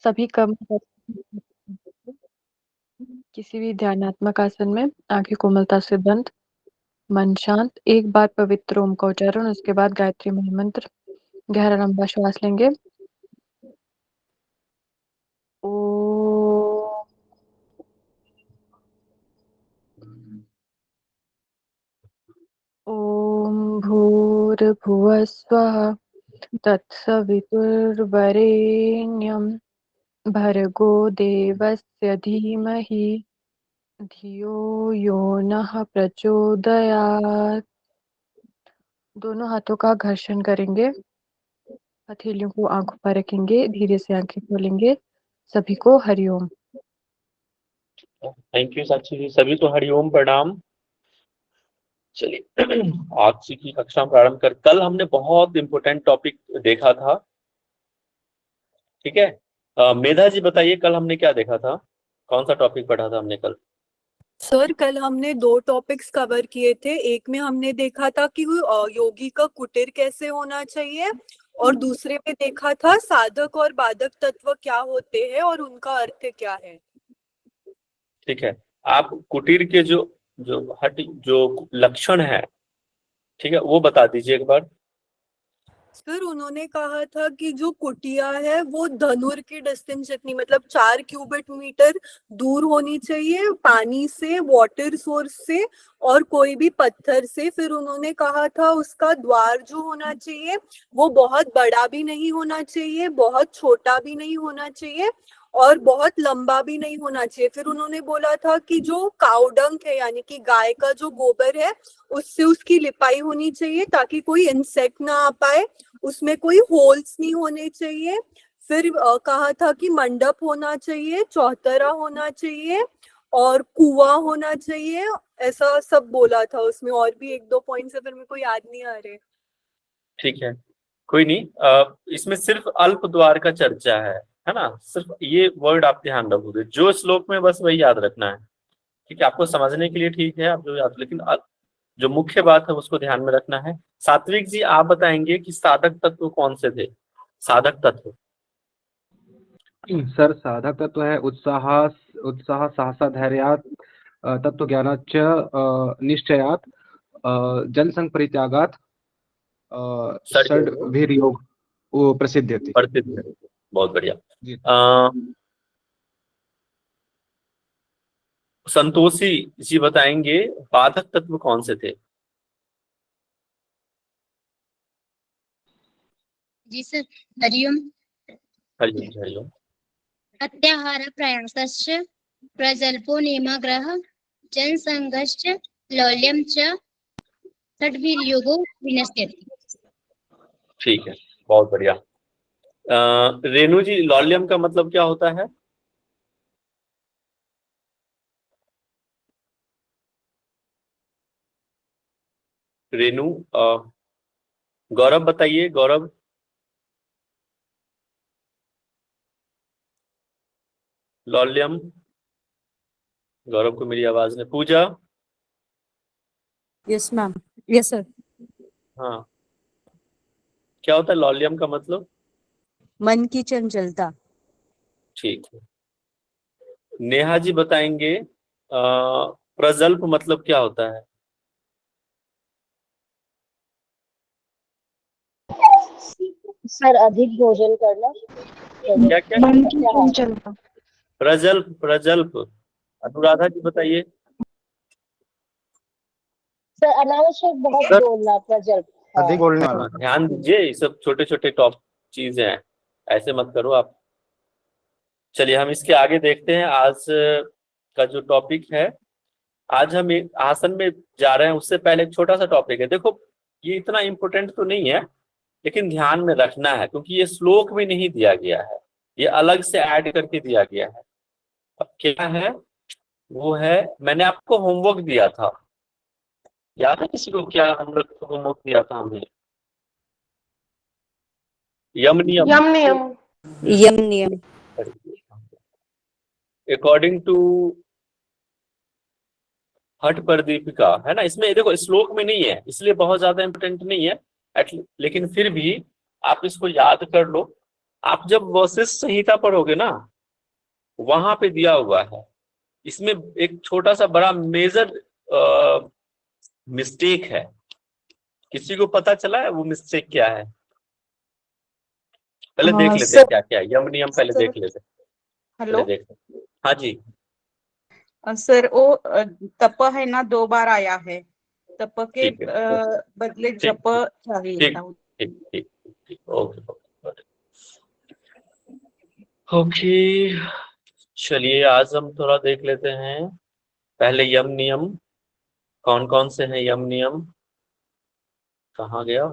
सभी कम किसी भी ध्यानात्मक आसन में आंखें कोमलता से बंद, मन शांत। एक बार पवित्र ओम का उच्चारण, उसके बाद गायत्री महामंत्र। गहरा लंबा श्वास लेंगे। ओ ओम भूर्भुवः स्वः तत्सवितुर्वरेण्यं भर्गो देवस्य धीमहि धियो यो नः प्रचोदयात्। दोनों हाथों का घर्षण करेंगे, हथेलियों को आंखों पर रखेंगे, धीरे से आंखें खोलेंगे। सभी को हरिओम। थैंक यू साक्षी जी। सभी को हरिओम प्रणाम। चलिए आज से की कक्षा प्रारंभ कर। कल हमने बहुत इंपॉर्टेंट टॉपिक देखा था, ठीक है। मेधा जी बताइए कल हमने क्या देखा था, कौन सा टॉपिक पढ़ा था हमने कल? सर कल हमने 2 टॉपिक्स कवर किए थे। एक में हमने देखा था कि योगी का कुटीर कैसे होना चाहिए, और दूसरे में देखा था साधक और बाधक तत्व क्या होते हैं और उनका अर्थ क्या है। ठीक है, आप कुटीर के जो लक्षण है, ठीक है, वो बता दीजिए एक बार। सर उन्होंने कहा था कि जो कुटिया है वो धनुर की डिस्टेंस जितनी, मतलब 4 क्यूबिक मीटर दूर होनी चाहिए पानी से, वाटर सोर्स से और कोई भी पत्थर से। फिर उन्होंने कहा था उसका द्वार जो होना चाहिए वो बहुत बड़ा भी नहीं होना चाहिए, बहुत छोटा भी नहीं होना चाहिए और बहुत लंबा भी नहीं होना चाहिए। फिर उन्होंने बोला था कि जो काउडंग है यानी कि गाय का जो गोबर है उससे उसकी लिपाई होनी चाहिए ताकि कोई इंसेक्ट ना आ पाए, उसमें कोई होल्स नहीं होने चाहिए। फिर कहा था कि मंडप होना चाहिए, चौतरा होना चाहिए और कुआं होना चाहिए। ऐसा सब बोला था उसमें, और भी 1-2 पॉइंट्स है, फिर मेरे को याद नहीं आ रहे। ठीक है, कोई नहीं। इसमें सिर्फ अल्प द्वार का चर्चा है ना। सिर्फ ये वर्ड आप ध्यान रखोगे जो श्लोक में, बस वही याद रखना है, ठीक है। आपको समझने के लिए ठीक है, आप जो याद, लेकिन जो मुख्य बात है उसको ध्यान में रखना है। सात्विक जी आप बताएंगे कि साधक तत्व कौन से थे? साधक तत्व सर साधक तत्व है उत्साह, उत्साह सहसा धैर्यात् तत्व ज्ञानाच्च निश्चयात् जनसंग परित्यागात् षड्भिर्योग वो प्रसिद्ध्यति। प्रसिद्ध है। बहुत बढ़िया। जी। संतोषी जी बताएंगे बाधक तत्व कौन से थे? जी सर। हरिओम। हरिओम हरिओम। प्रत्याहार प्रयासश्च प्रजल्पो नियमाग्रह जनसंगश्च लौल्यम च षड्भिर्योगो विनश्यति। ठीक है, बहुत बढ़िया। रेणु जी लौल्यम का मतलब क्या होता है? रेणु, गौरव बताइए। गौरव, लौल्यम। गौरव को मेरी आवाज ने। Pooja. Yes ma'am. Yes sir. हाँ, क्या होता है लौल्यम का मतलब? मन की चंचलता। ठीक है। नेहा जी बताएंगे प्रजल्प मतलब क्या होता है? सर अधिक भोजन करना। क्या क्या? मन की चंचलता। प्रजल्प, प्रजल्प। अनुराधा जी बताइए। सर अनावश्यक बहुत सर, बोलना प्रजल्प। अधिक बोलने वाला। हाँ, ध्यान दीजिए, ये सब छोटे छोटे टॉप चीजें हैं, ऐसे मत करो आप। चलिए हम इसके आगे देखते हैं। आज का जो टॉपिक है, आज हम एक आसन में जा रहे हैं। उससे पहले एक छोटा सा टॉपिक है। देखो ये इतना इंपॉर्टेंट तो नहीं है, लेकिन ध्यान में रखना है क्योंकि ये श्लोक में नहीं दिया गया है, ये अलग से ऐड करके दिया गया है। अब क्या है वो है, मैंने आपको होमवर्क दिया था, याद है किसी को? क्या हम लोग को होमवर्क दिया था हमने? यम नियम। यम नियम। यम नियम। अकॉर्डिंग टू हठ पर दीपिका, है ना। इसमें देखो श्लोक में नहीं है इसलिए बहुत ज्यादा इंपोर्टेंट नहीं है, लेकिन फिर भी आप इसको याद कर लो। आप जब वशिष्ठ संहिता पढ़ोगे ना, वहां पे दिया हुआ है। इसमें एक छोटा सा बड़ा मेजर मिस्टेक है। किसी को पता चला है वो मिस्टेक क्या है? पहले देख लेते हैं क्या क्या यम नियम, पहले देख लेते हैं। हेलो पहले देख लेते हैं। हाँ जी। सर, वो तप है ना, 2 बार आया है। तप के ठीक है, बदले ठीक जप चाहिए ठीक था। ठीक ठीक ठीक, ओके ओके। चलिए आज हम थोड़ा देख लेते हैं पहले यम नियम। कौन कौन से हैं यम नियम? कहाँ गया?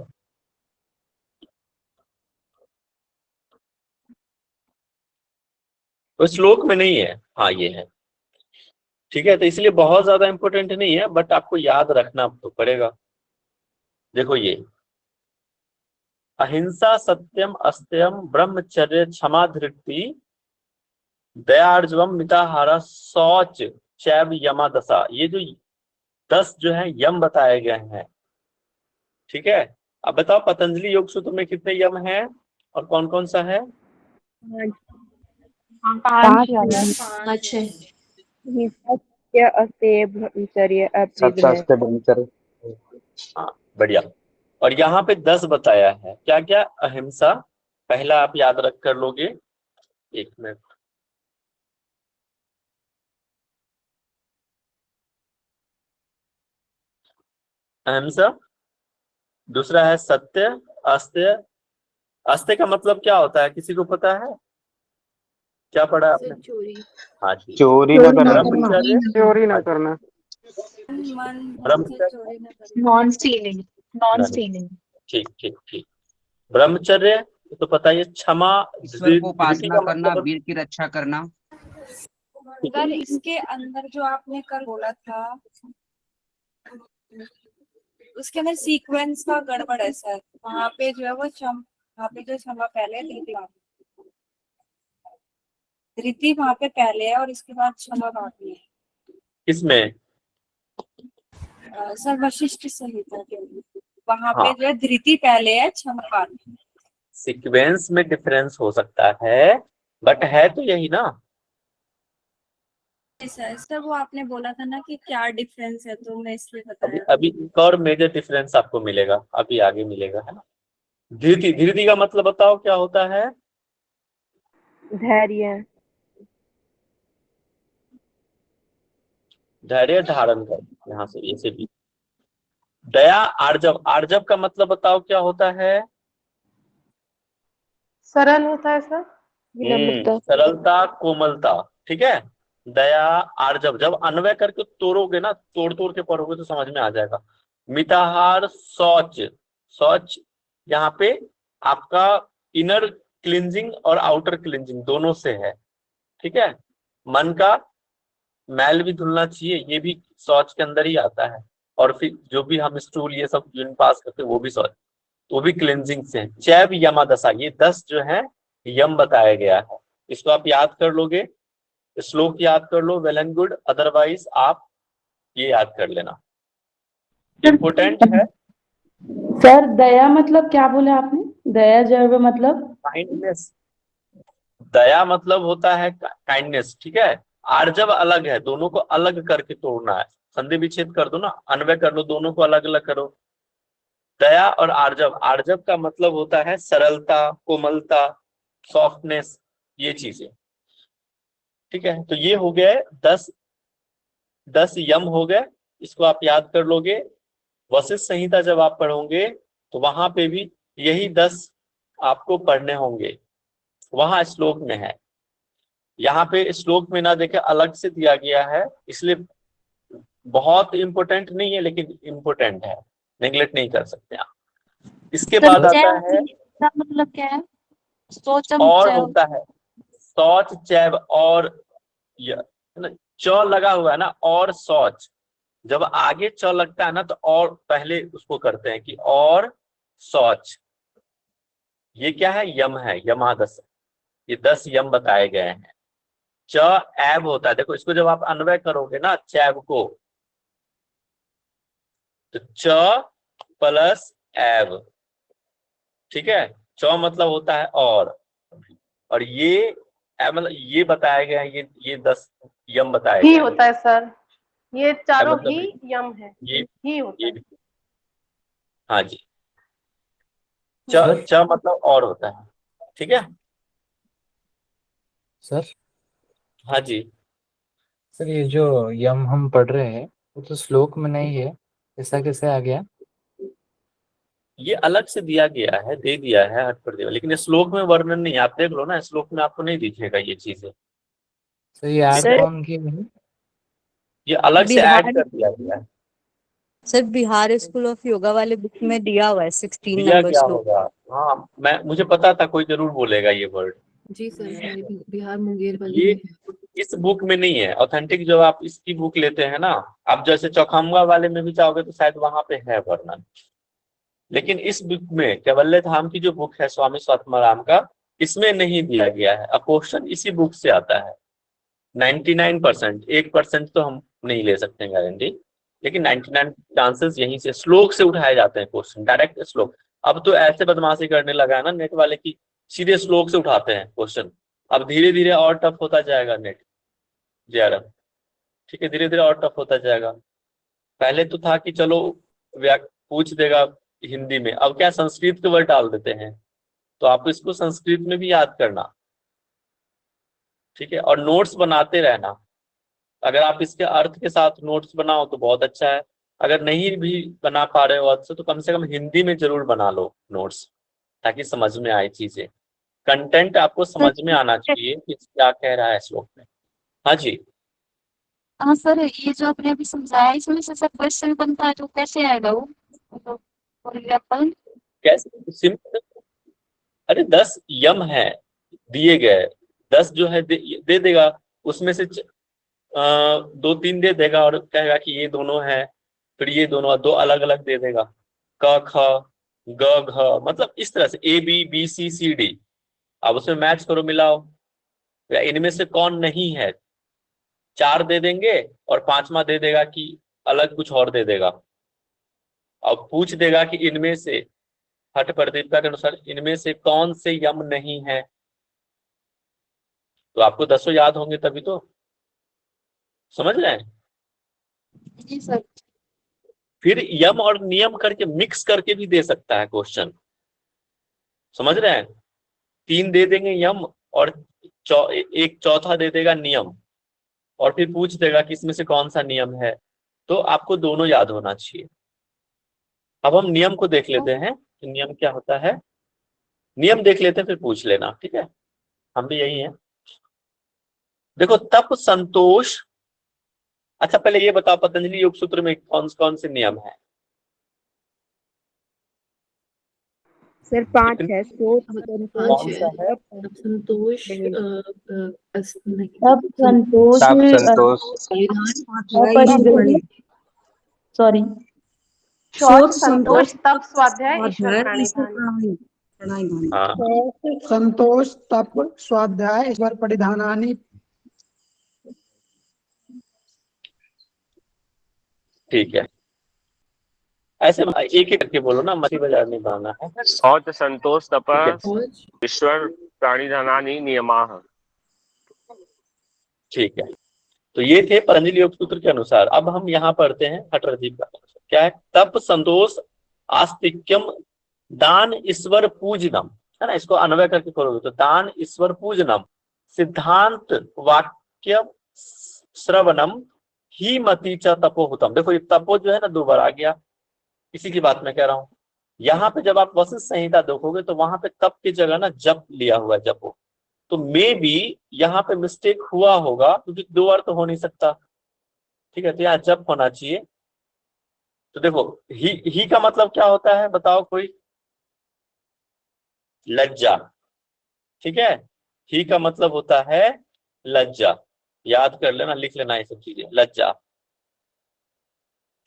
वो श्लोक में नहीं है। हाँ ये है। ठीक है, तो इसलिए बहुत ज्यादा इंपॉर्टेंट नहीं है, बट आपको याद रखना तो पड़ेगा। देखो ये अहिंसा सत्यम अस्त्यम ब्रह्मचर्य क्षमा धृति दयार्जवम मिताहारा शौच चैव यमा दशा, ये जो 10 जो है यम बताए गए हैं। ठीक है, अब बताओ पतंजलि योग सूत्र में कितने यम हैं और कौन कौन सा है? 5 पाँच सत्य अस्तेय ब्रह्मचर्य अपरिग्रह। हाँ बढ़िया। और यहाँ पे 10 बताया है। क्या क्या? अहिंसा पहला आप याद रख कर लोगे। एक मिनट। अहिंसा, दूसरा है सत्य अस्त्य। अस्त्य का मतलब क्या होता है, किसी को पता है? क्या पढ़ा आपने? चोरी। हाँ जी। चोरी न करना। ब्रह्मचर्य, चोरी न करना। ब्रह्मचर्य, नॉन स्टीलिंग। नॉन नहीं, स्टीलिंग। ठीक ठीक ठीक। ब्रह्मचर्य तो पता है, क्षमा ईश्वर को धृति उपासना का करना, मतलब। वीर की रक्षा करना। सर इसके अंदर जो आपने कल बोला था, उसके अंदर सीक्वेंस का गड़बड़ है सर। वहाँ पे जो है वो वहाँ पे जो क्षमा पहले है, धृति वहाँ पे पहले है और इसके बाद क्षमा बाद में है। किसमें? सर वशिष्ठ संहिता के वहाँ पे हाँ, जो है धृति पहले है, क्षमा बाद में। सीक्वेंस में डिफरेंस हो सकता है, बट है तो यही ना। सर वो आपने बोला था ना कि क्या डिफरेंस है, तो मैं इसलिए अभी बताया। अभी एक और मेजर डिफरेंस आपको मिलेगा, अभी आगे मिलेगा, है ना। धृति, धृति का मतलब बताओ क्या होता है? धैर्य। धैर्य धारण कर, यहाँ से ऐसे भी। दया आर्जव, आर्जव का मतलब बताओ क्या होता है? सरल होता है सर। विनम्रता। सरलता कोमलता। ठीक है, दया आर्जव जब अन्वय करके तोड़ोगे ना, तोड़ तोड़ के पढ़ोगे तो समझ में आ जाएगा। मिताहार शौच, शौच यहाँ पे आपका इनर क्लिंजिंग और आउटर क्लिंजिंग दोनों से है। ठीक है, मन का मैल भी धुलना चाहिए, ये भी शौच के अंदर ही आता है। और फिर जो भी हम स्टूल ये सब यूरिन पास करते हैं वो भी शौच, वो भी क्लिंजिंग से है। चैव यमा दशा, ये 10 जो है यम बताया गया है। इसको आप याद कर लोगे, श्लोक याद कर लो, वेल एंड गुड। अदरवाइज आप ये याद कर लेना, इम्पोर्टेंट है। सर दया मतलब क्या बोले आपने? दया जब मतलब काइंडनेस, दया मतलब होता है काइंडनेस। ठीक है, आर्जव अलग है, दोनों को अलग करके तोड़ना है। संधि विच्छेद कर दो ना, अन्वय कर लो, दोनों को अलग अलग करो। दया और आर्जव, आर्जव का मतलब होता है सरलता, कोमलता, सॉफ्टनेस, ये चीजें। ठीक है, तो ये हो गए 10 यम हो गए। इसको आप याद कर लोगे। वशिष्ठ संहिता जब आप पढ़ोगे तो वहां पे भी यही 10 आपको पढ़ने होंगे, वहां श्लोक में है। यहाँ पे श्लोक में ना देखे अलग से दिया गया है, इसलिए बहुत इंपॉर्टेंट नहीं है, लेकिन इंपॉर्टेंट है, नेग्लेक्ट नहीं कर सकते आप। इसके बाद आता है का मतलब क्या है? सोचम और होता है शौच चैव, और च लगा हुआ है ना, और शौच। जब आगे च लगता है ना तो और पहले उसको करते हैं कि और शौच। ये क्या है? यम है, यमादश। ये 10 यम बताए गए हैं। च एब होता है, देखो इसको जब आप अन्वय करोगे ना चैब को, तो च प्लस एब। ठीक है, च मतलब होता है और, और ये मतलब ये बताया गया है, ये 10 यम बताया ही गया है। होता है सर, ये चारों मतलब ही यम है, ये ही होता ये है। हाँ जी, च मतलब और होता है, ठीक है। सर हाँ जी, सर ये जो यम हम पढ़ रहे हैं वो तो श्लोक में नहीं है, ऐसा कैसे आ गया? ये अलग से दिया गया है, दे दिया है हट पर दिया, लेकिन ये श्लोक में वर्णन नहीं है। आप देख लो ना, श्लोक में आपको नहीं दिखेगा ये चीजें, सर ये ऐड सर कौन की है? ये अलग से ऐड बिहार कर दिया गया है। Sir Bihar school of yoga वाले बुक में दिया हुआ है 16 दिया नंबर क्या श्लोक। होगा? हाँ, मुझे पता था कोई जरूर बोलेगा ये वर्ड। जी सर, हमारे बिहार मुंगेर वाले ये में है। इस बुक में नहीं है ऑथेंटिक। जब आप इसकी बुक लेते हैं ना, आप जैसे चौखामगा वाले में भी जाओगे तो शायद वहां पे है वर्णन, लेकिन इस बुक में कैवल्य धाम की जो बुक है स्वामी स्वात्माराम का, इसमें नहीं दिया गया है। अब क्वेश्चन इसी बुक से आता है 99%, 1% तो हम नहीं ले सकते गारंटी, लेकिन 99 चांसेस यहीं से श्लोक से उठाए जाते हैं क्वेश्चन, डायरेक्ट श्लोक। अब तो ऐसे बदमाशी करने लगा है ना नेट वाले की, सीधे श्लोक से उठाते हैं क्वेश्चन। अब धीरे धीरे और टफ होता जाएगा नेट जेआरएफ, ठीक है, धीरे धीरे और टफ होता जाएगा। पहले तो था कि चलो पूछ देगा हिंदी में, अब क्या संस्कृत के वर्ड डाल देते हैं, तो आप इसको संस्कृत में भी याद करना, ठीक है, और नोट्स बनाते रहना। अगर आप इसके अर्थ के साथ नोट्स बनाओ तो बहुत अच्छा है, अगर नहीं भी बना पा रहे हो अर्थ से तो कम हिंदी में जरूर बना लो नोट्स, ताकि समझ में आए चीजें। कंटेंट आपको समझ में आना चाहिए कि क्या कह रहा है श्लोक में। हाँ जी, हाँ सर, ये जो आपने अभी समझाया इसमें से सब क्वेश्चन बनता है तो कैसे आएगा वो? फॉर एग्जाम्पल कैसे सिंपल। अरे 10 यम है दिए गए, 10 जो है दे देगा, उसमें से 2-3 दे देगा और कहेगा कि ये दोनों है, फिर ये दोनों, दो अलग अलग दे देगा, क ख ग घ, मतलब इस तरह से A B B C C D। अब उसमें मैच करो, मिलाओ, या इनमें से कौन नहीं है, 4 दे देंगे और 5वां दे देगा कि अलग कुछ और दे देगा। अब पूछ देगा कि इनमें से हठ प्रदीपता के अनुसार इनमें से कौन से यम नहीं है, तो आपको 10 याद होंगे तभी तो, समझ रहे हैं। जी सर। फिर यम और नियम करके मिक्स करके भी दे सकता है क्वेश्चन, समझ रहे हैं। 3 दे देंगे यम और एक चौथा दे देगा नियम, और फिर पूछ देगा कि इसमें से कौन सा नियम है, तो आपको दोनों याद होना चाहिए। अब हम नियम को देख लेते हैं कि नियम क्या होता है। नियम देख लेते हैं फिर पूछ लेना, ठीक है, हम भी यही हैं। देखो तप संतोष, अच्छा पहले ये बताओ पतंजलि योग सूत्र में कौन कौन से नियम है? सर 5 है, सोच, कौन सा है? संतोष तप संतोष सॉरी शौच, संतोष, तप, स्वाध्याय, ईश्वर प्रणिधान। हाँ, संतोष तप स्वाध्याय ईश्वर परिधानानि। ठीक है, ऐसे एक एक करके बोलो ना, मछली बाजार नहीं बनाना है। शौच संतोष तप ठीक ईश्वर प्राणिधानानि नियमाः। ठीक है, तो ये थे पतंजलि योग सूत्र के अनुसार। अब हम यहाँ पढ़ते हैं हठ प्रदीप का क्या है। तप संतोष आस्तिक्यम दान ईश्वर पूजनम, है ना, इसको अन्वय करके करोगे तो दान ईश्वर पूजनम सिद्धांत वाक्य श्रवणम ही मति च तपोहुतम। देखो ये तपो जो है ना 2 बार आ गया, इसी की बात मैं कह रहा हूं। यहाँ पे जब आप वशिष्ठ संहिता देखोगे तो वहां पे तप की जगह ना जप लिया हुआ है, जपो, तो मे बी यहाँ पे मिस्टेक हुआ होगा, क्योंकि 2 बार तो हो नहीं सकता, ठीक है, तो यहाँ जप होना चाहिए। तो देखो ही का मतलब क्या होता है बताओ कोई? लज्जा, ठीक है, ही का मतलब होता है लज्जा, याद कर लेना, लिख लेना ये सब चीजें, लज्जा,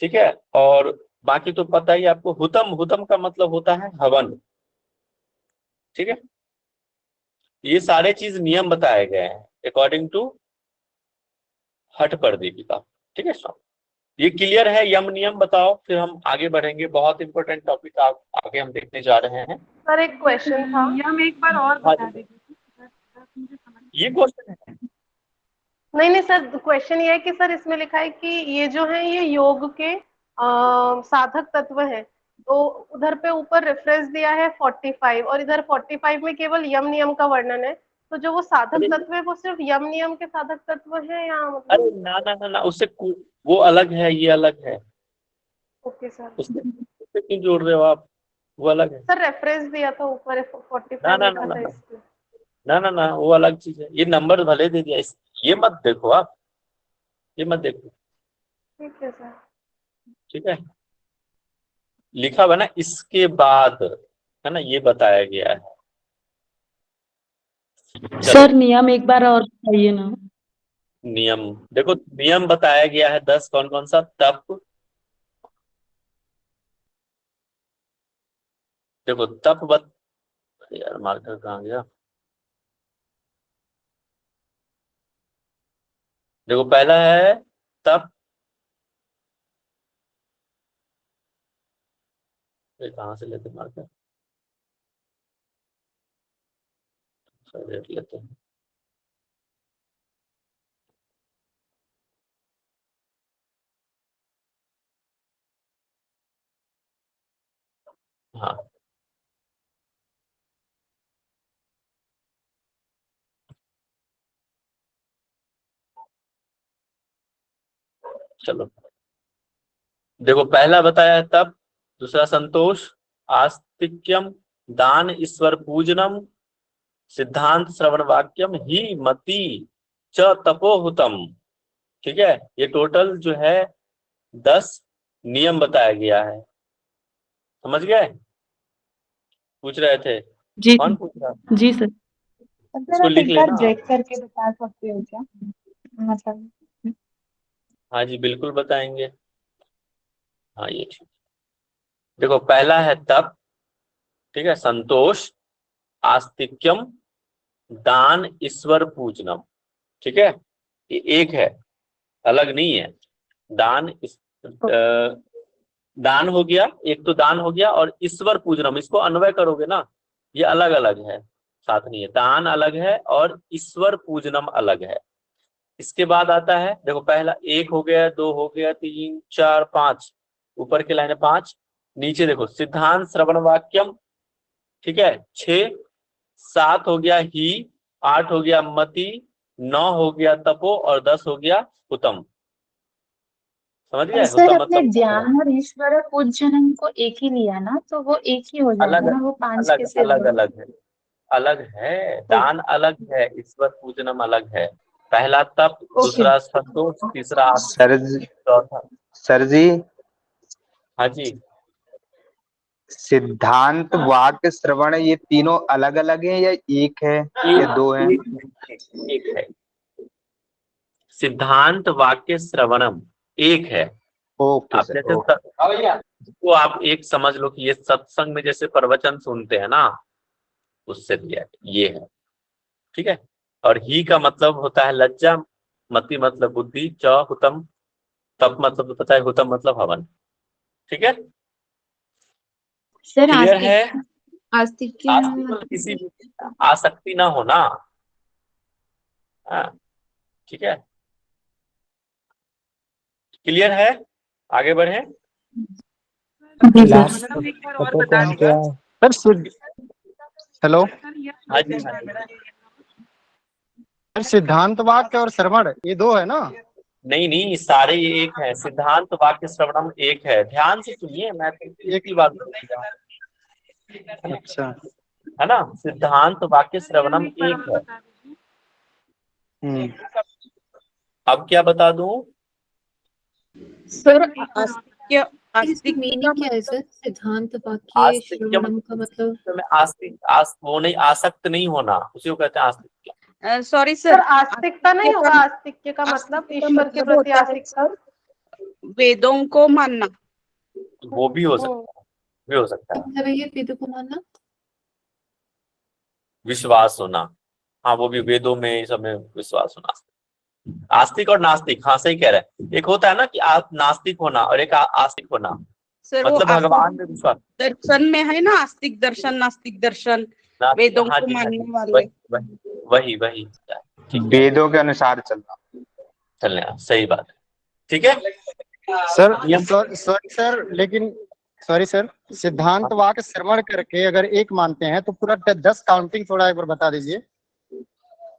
ठीक है। और बाकी तो पता ही आपको। हुतम, हुतम का मतलब होता है हवन, ठीक है। ये सारे चीज नियम बताए गए हैं अकॉर्डिंग टू हठ प्रदीपिका, ठीक है। ये क्लियर है यम नियम? बताओ, फिर हम आगे बढ़ेंगे। बहुत इंपॉर्टेंट टॉपिक आगे हम देखने जा रहे हैं। सर एक क्वेश्चन था, यम एक बार और बता दीजिए। ये क्वेश्चन है। नहीं सर, क्वेश्चन ये है कि सर इसमें लिखा है कि ये जो है ये योग के साधक तत्व है, तो उधर पे ऊपर रेफरेंस दिया है 45 और इधर 45 में केवल यम नियम का वर्णन है, तो जो वो साधक तत्व है वो सिर्फ यम नियम के साधक तत्व है या मतलब? अरे ना ना ना ना, उससे वो अलग है, ये अलग है। Okay sir. उससे क्यों जोड़ रहे हो आप? वो अलग है। सर रेफरेंस दिया था ऊपर 45 ना ना लिखा ना था ना इसमें। ना ना ना, वो अलग चीज है। ये नंबर भले दे दिया, ये मत देखो आप, ये मत देखो। ठीक है सर। ठीक है, लिखा हुआ ना इसके बाद, है ना, ये बताया गया है। सर नियम एक बार और बताइए ना। नियम देखो, नियम बताया गया है 10। कौन कौन सा? तप, देखो तप यार मार्कर कहाँ गया? देखो पहला है तप, कहाँ से लेते मार्कर? देख लेते हैं। हाँ, चलो देखो, पहला बताया है तप, दूसरा संतोष, आस्तिक्यम, दान, ईश्वर पूजनम, सिद्धांत श्रवण वाक्यम, ही मति च तपोहुतम। ठीक है, ये टोटल जो है 10 नियम बताया गया है। समझ गए? पूछ रहे थे, जी कौन पूछ रहा? जी सर। इसको लिख लेना। ब्रेक करके बता सकते हो क्या, मतलब? हाँ जी बिल्कुल बताएंगे। हाँ ये ठीक। देखो पहला है तप, ठीक है, संतोष, आस्तिक्यम, दान, ईश्वर पूजनम। ठीक है, ये एक है, अलग नहीं है। दान दान हो गया, एक तो दान हो गया, और ईश्वर पूजनम, इसको अन्वय करोगे ना, ये अलग अलग है, साथ नहीं है। दान अलग है और ईश्वर पूजनम अलग है। इसके बाद आता है, देखो पहला 1 हो गया, 2 हो गया, 3 4 5, ऊपर की लाइन है 5, नीचे देखो सिद्धांत श्रवण वाक्यम, ठीक है, 6, 7 हो गया ही, 8 हो गया मति, 9 हो गया तपो, और 10 हो गया हुतम। समझ गए? सर हुतम अपने मतलब ज्ञान और ईश्वर पूजनम को एक ही लिया ना, तो वो एक ही हो अलग जाएगा ना, वो 5 अलग कैसे अलग हुआ? अलग है, अलग है। दान अलग है, ईश्वर पूजनम अलग है। पहला तप, दूसरा संतोष, तीसरा सर चौथा। सर जी, हाँ जी, सिद्धांत वाक्य श्रवण ये तीनों अलग अलग हैं या एक है या दो हैं? एक है। सिद्धांत वाक्य श्रवणम एक है। ओके आप सर, जैसे ओके। तो आप एक समझ लो कि ये सत्संग में जैसे प्रवचन सुनते हैं ना, उससे लिया ये है। ठीक है, और ही का मतलब होता है लज्जा, मति मतलब बुद्धि, च हुतम, तप मतलब तो पता है, हुतम मतलब हवन। ठीक है, सर क्लियर है? आस्तिक आस्तिक में किसी भी आसक्ति ना होना। हाँ ठीक है, क्लियर है? आगे बढ़े। लास्ट तत्व कौन क्या है? सर हेलो हाँ जी हाँ जी। सर, सिद्धांत वाक्य और श्रवण ये दो है ना? नहीं नहीं, सारे ये एक है। सिद्धांत वाक्य श्रवणम एक है। ध्यान से सुनिए, मैं तो एक ही बात बोलूंगा, अच्छा। है ना। सिद्धांत वाक्य श्रवणम एक है। अब क्या बता दूं? सर आस्तिक्य, इसकी आस्तिक मीनिंग क्या है सर? सिद्धांत वाक्य आस्तिक्य श्रवणम का मतलब? में वो नहीं, आसक्त नहीं होना, उसी को कहते हैं आस्तिक्य। सॉरी सर सर, आस्तिकता नहीं होगा, आस्तिक्य का मतलब ईश्वर के प्रति आस्तिकता। वेदों को मानना। वो भी हो सकता है, भी हो सकता है। मतलब है ये वेदों को मानना, विश्वास होना, हाँ वो भी, वेदों में सब में विश्वास होना। आस्तिक और नास्तिक, हाँ सही कह रहे हैं। एक होता है ना कि आप नास्तिक होना, और एक आस्तिक होना, सर मतलब भगवान में विश्वास। दर्शन में है ना, आस्तिक दर्शन नास्तिक दर्शन, वेदों हाँ को जी हाँ मानने जी, वाले। वही वही ठीक है, वेदों के अनुसार चलना। चलना सही बात है। ठीक है सर नियम सॉरी सर, लेकिन सॉरी सर, सिद्धांत वाक्य श्रवण करके अगर एक मानते हैं तो पूरा 10 काउंटिंग थोड़ा एक बार बता दीजिए।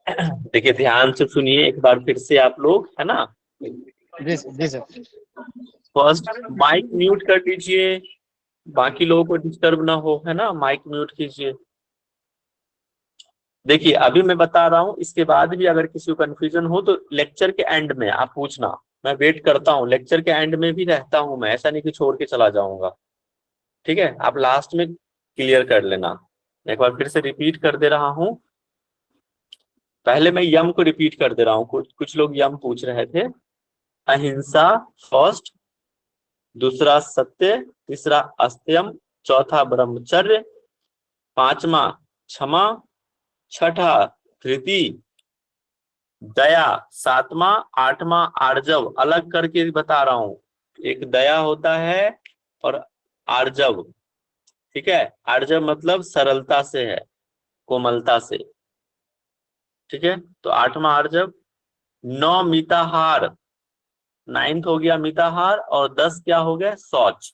देखिए ध्यान से सुनिए एक बार फिर से आप लोग, है ना। जी सर। फर्स्ट माइक म्यूट कर दीजिए, बाकी लोगों को डिस्टर्ब ना हो, है ना, माइक म्यूट कीजिए। देखिए अभी मैं बता रहा हूँ, इसके बाद भी अगर किसी को कंफ्यूजन हो तो लेक्चर के एंड में आप पूछना, मैं वेट करता हूँ, लेक्चर के एंड में भी रहता हूँ मैं, ऐसा नहीं कि छोड़ के चला जाऊंगा। ठीक है, आप लास्ट में क्लियर कर लेना। एक बार फिर से रिपीट कर दे रहा हूँ, पहले मैं यम को रिपीट कर दे रहा हूँ, कुछ लोग यम पूछ रहे थे। अहिंसा फर्स्ट, दूसरा सत्य, तीसरा अस्त्यम, चौथा ब्रह्मचर्य, पांचवा क्षमा, छठा धृति, दया, सातवां, आठवां आर्जव। अलग करके बता रहा हूं, एक दया होता है और आर्जव। ठीक है, आर्जव मतलब सरलता से है, कोमलता से। ठीक है, तो आठवां आर्जव। 9 मिताहार, 9th हो गया मिताहार, और 10 क्या हो गया शौच।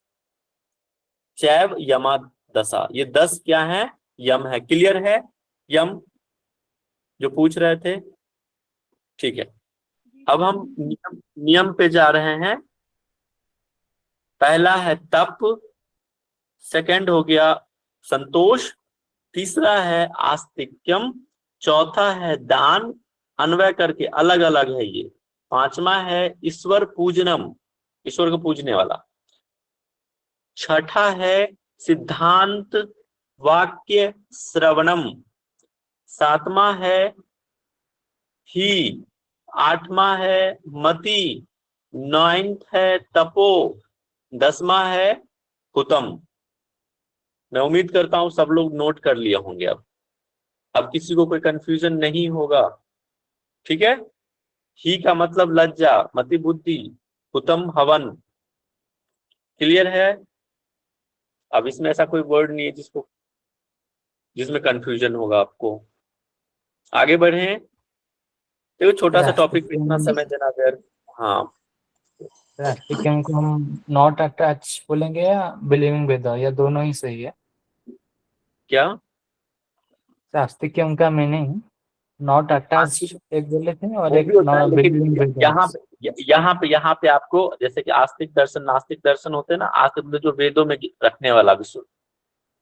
चैव यमा दशा, ये 10 क्या है, यम है। क्लियर है यम जो पूछ रहे थे? ठीक है, अब हम नियम पे जा रहे हैं। पहला है तप, सेकंड हो गया संतोष, तीसरा है आस्तिक्यम, चौथा है दान, अन्वय करके अलग अलग है ये, पांचवा है ईश्वर पूजनम, ईश्वर को पूजने वाला, छठा है सिद्धांत वाक्य श्रवणम, सातवां है ही, आठवां है मति, 9th है तपो, 10वां है हुतम। मैं उम्मीद करता हूं सब लोग नोट कर लिए होंगे। अब किसी को कोई कंफ्यूजन नहीं होगा। ठीक है, ही का मतलब लज्जा, मति बुद्धि, हुतम हवन। क्लियर है? अब इसमें ऐसा कोई वर्ड नहीं है जिसमें कंफ्यूजन होगा आपको। आगे बढ़े। देखो छोटा सा टॉपिक पे इतना समय देना व्यर्थ। हाँ, अस्तिक्यम को हम नॉट अटैच बोलेंगे या बिलीविंग विद, या दोनों ही सही है? क्या अस्तिक्यम का मीनिंग नॉट अटैच एक बोले थे और वो एक भी होता है, बिलीविंग लेकिन विद। यहाँ पे आपको जैसे कि आस्तिक दर्शन नास्तिक दर्शन होते हैं ना, आस्तिक मतलब जो वेदों में रखने वाला, विश्व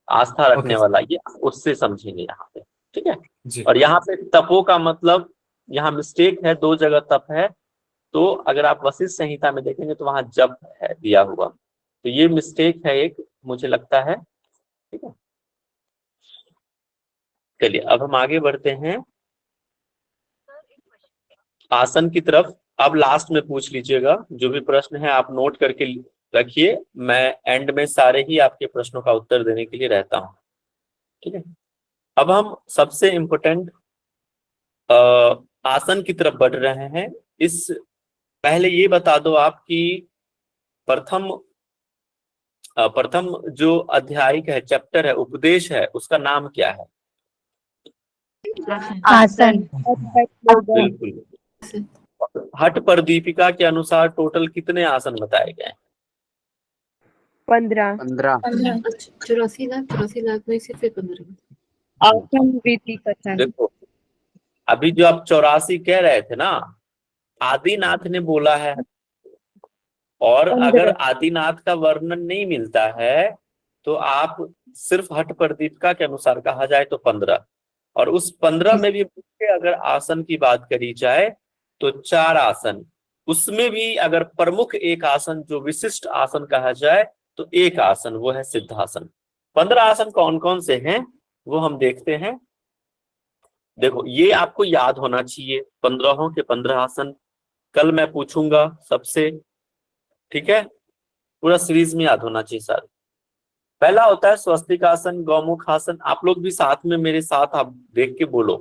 आस्था रखने वाला, ये उससे समझेंगे यहाँ पे। ठीक है, और यहाँ पे तपो का मतलब, यहाँ मिस्टेक है, 2 जगह तप है। तो अगर आप वशिष्ठ संहिता में देखेंगे तो वहां जप है दिया हुआ, तो ये मिस्टेक है एक, मुझे लगता है। ठीक है, चलिए अब हम आगे बढ़ते हैं आसन की तरफ। अब लास्ट में पूछ लीजिएगा, जो भी प्रश्न है आप नोट करके रखिए, मैं एंड में सारे ही आपके प्रश्नों का उत्तर देने के लिए रहता हूं। ठीक है, अब हम सबसे इम्पोर्टेंट आसन की तरफ बढ़ रहे हैं। इस पहले ये बता दो आप कि प्रथम जो अध्याय है, चैप्टर है, उपदेश है, उसका नाम क्या है? आसन। बिल्कुल। हठ पर दीपिका के अनुसार टोटल कितने आसन बताए गए? 15। 84 लाख में से फिर 15। आसन रीति कथन। देखो अभी जो आप 84 कह रहे थे ना, आदिनाथ ने बोला है, और अगर आदिनाथ का वर्णन नहीं मिलता है तो आप सिर्फ हठ पर दीपिका के अनुसार कहा जाए तो 15, और उस 15 में भी मुख्य अगर आसन की बात करी जाए तो 4 आसन, उसमें भी अगर प्रमुख एक आसन जो विशिष्ट आसन कहा जाए तो एक आसन, वो है सिद्धासन। 15 आसन कौन कौन से हैं वो हम देखते हैं। देखो ये आपको याद होना चाहिए, 15 के 15 आसन कल मैं पूछूंगा सबसे। ठीक है, पूरा सीरीज में याद होना चाहिए सर। पहला होता है स्वस्तिक आसन, गौमुख आसन। आप लोग भी साथ में मेरे साथ आप देख के बोलो।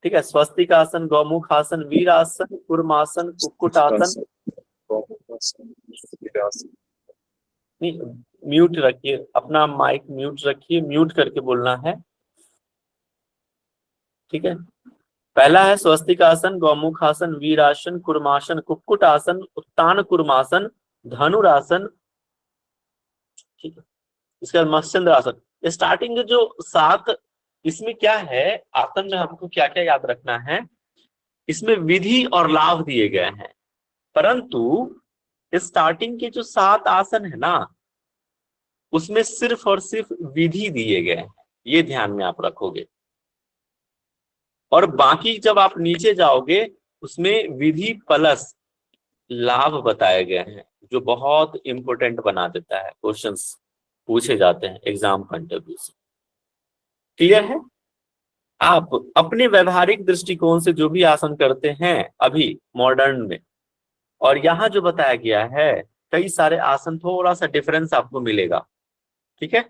ठीक है, स्वस्तिक आसन, गौमुख आसन, वीर आसन, कूर्मासन, कुक्कुट आसन। नहीं, म्यूट रखिए अपना माइक, म्यूट रखिए, म्यूट करके बोलना है। ठीक है। पहला है स्वस्तिक आसन, गौमुख आसन, वीरासन, कुर्मासन, कुक्कुट आसन, उत्तान कुर्मासन, धनुरासन, ठीक है। इसके बाद मत्स्येंद्र आसन। स्टार्टिंग जो 7, इसमें क्या है, आसन में हमको क्या क्या याद रखना है, इसमें विधि और लाभ दिए गए हैं, परंतु स्टार्टिंग के जो 7 आसन है ना, उसमें सिर्फ और सिर्फ विधि दिए गए हैं, ये ध्यान में आप रखोगे। और बाकी जब आप नीचे जाओगे उसमें विधि प्लस लाभ बताए गए हैं, जो बहुत इंपॉर्टेंट बना देता है, क्वेश्चंस पूछे जाते हैं एग्जाम पॉइंट ऑफ व्यू से। क्लियर है? आप अपने व्यवहारिक दृष्टिकोण से जो भी आसन करते हैं अभी मॉडर्न में, और यहाँ जो बताया गया है, कई सारे आसन थोड़ा सा डिफरेंस आपको मिलेगा, ठीक है।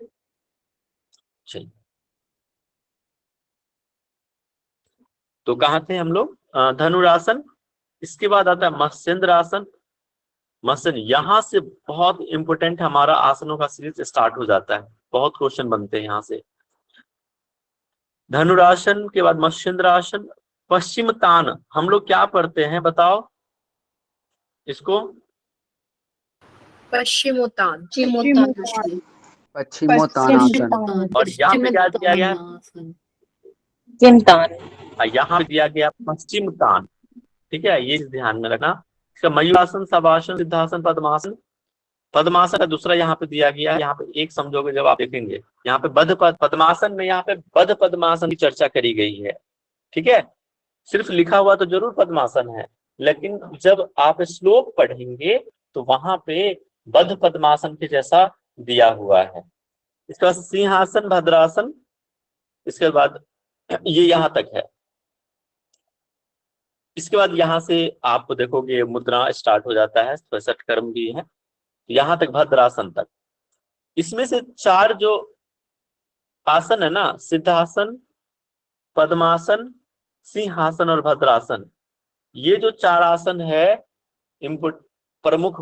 चलिए, तो कहाँ थे हम लोग? धनुरासन। इसके बाद आता है मत्स्येंद्र आसन। मत्स्येंद्र, यहाँ से बहुत इंपॉर्टेंट हमारा आसनों का सीरीज स्टार्ट हो जाता है, बहुत क्वेश्चन बनते हैं यहाँ से। धनुरासन के बाद मत्स्येंद्र आसन। पश्चिम तान हम लोग क्या पढ़ते हैं बताओ इसको? पश्चिमोत्तान। पश्चिमोत्तानासन। और यहाँ पे क्या दिया गया? यहाँ पे दिया गया पश्चिम तान, ठीक है, ये ध्यान में रखना। इसका मयूरासन, शवासन, सिद्धासन, पद्मासन। पद्मासन का दूसरा यहाँ पे दिया गया, यहाँ पे एक समझोगे जब आप देखेंगे, यहाँ पे बद्ध पद्मासन में यहाँ पे बद्ध पद्मासन की चर्चा करी गई है, ठीक है। सिर्फ लिखा हुआ तो जरूर पद्मासन है, लेकिन जब आप श्लोक पढ़ेंगे तो वहां पे बद्ध पद्मासन के जैसा दिया हुआ है। इसके बाद सिंहासन, भद्रासन। इसके बाद ये यहाँ तक है। इसके बाद यहाँ से आप देखोगे मुद्रा स्टार्ट हो जाता है, 66 कर्म भी है, यहाँ तक भद्रासन तक। इसमें से 4 जो आसन है ना, सिद्धासन, पद्मासन, सिंहासन और भद्रासन, ये जो 4 आसन है प्रमुख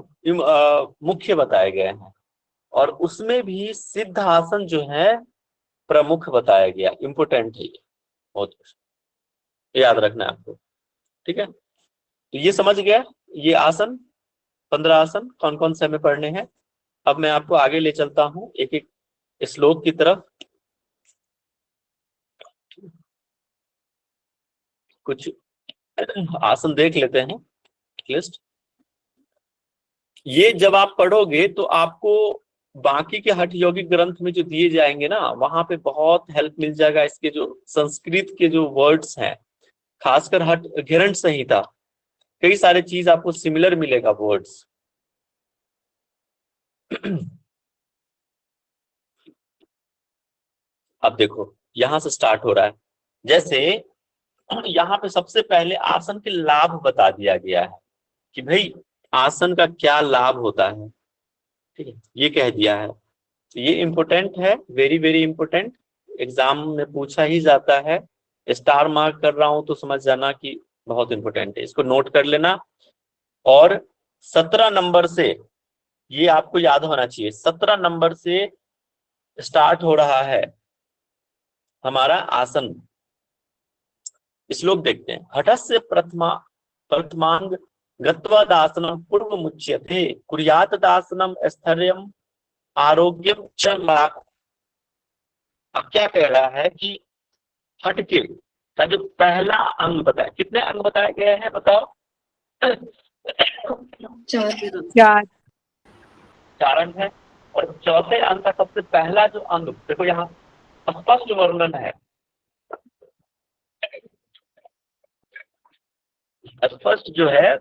मुख्य बताए गए हैं, और उसमें भी सिद्धासन जो है प्रमुख बताया गया, इंपोर्टेंट है ये, बहुत याद रखना है आपको, ठीक है। तो ये समझ गया, ये आसन 15 आसन कौन कौन से हमें पढ़ने हैं। अब मैं आपको आगे ले चलता हूं एक एक श्लोक की तरफ। कुछ आसन देख लेते हैं लिस्ट। ये जब आप पढ़ोगे तो आपको बाकी के हठ यौगिक ग्रंथ में जो दिए जाएंगे ना, वहां पे बहुत हेल्प मिल जाएगा। इसके जो संस्कृत के जो वर्ड्स हैं, खासकर हठ घिरंट संहिता, कई सारे चीज आपको सिमिलर मिलेगा वर्ड्स। अब देखो यहां से स्टार्ट हो रहा है। जैसे यहाँ पे सबसे पहले आसन के लाभ बता दिया गया है कि भाई आसन का क्या लाभ होता है, ठीक है, ये कह दिया है। तो ये इंपॉर्टेंट है, वेरी वेरी इंपॉर्टेंट, एग्जाम में पूछा ही जाता है। स्टार मार्क कर रहा हूं तो समझ जाना कि बहुत इंपॉर्टेंट है, इसको नोट कर लेना। और 17 नंबर से ये आपको याद होना चाहिए, 17 नंबर से स्टार्ट हो रहा है हमारा आसन। श्लोक देखते हैं। हठस्य प्रथमांग गत्वादासनम पूर्व मुच्यते कुर्यात दासनम स्थैर्यम आरोग्यम च लाभ। अब क्या कह रहा है कि हठ के का जो पहला अंग बताया, कितने अंग बताए गए हैं बताओ? 4 अंग है। और चौथे अंग का सबसे पहला जो अंग देखो, यहाँ स्पष्ट वर्णन है, स्पष्ट जो है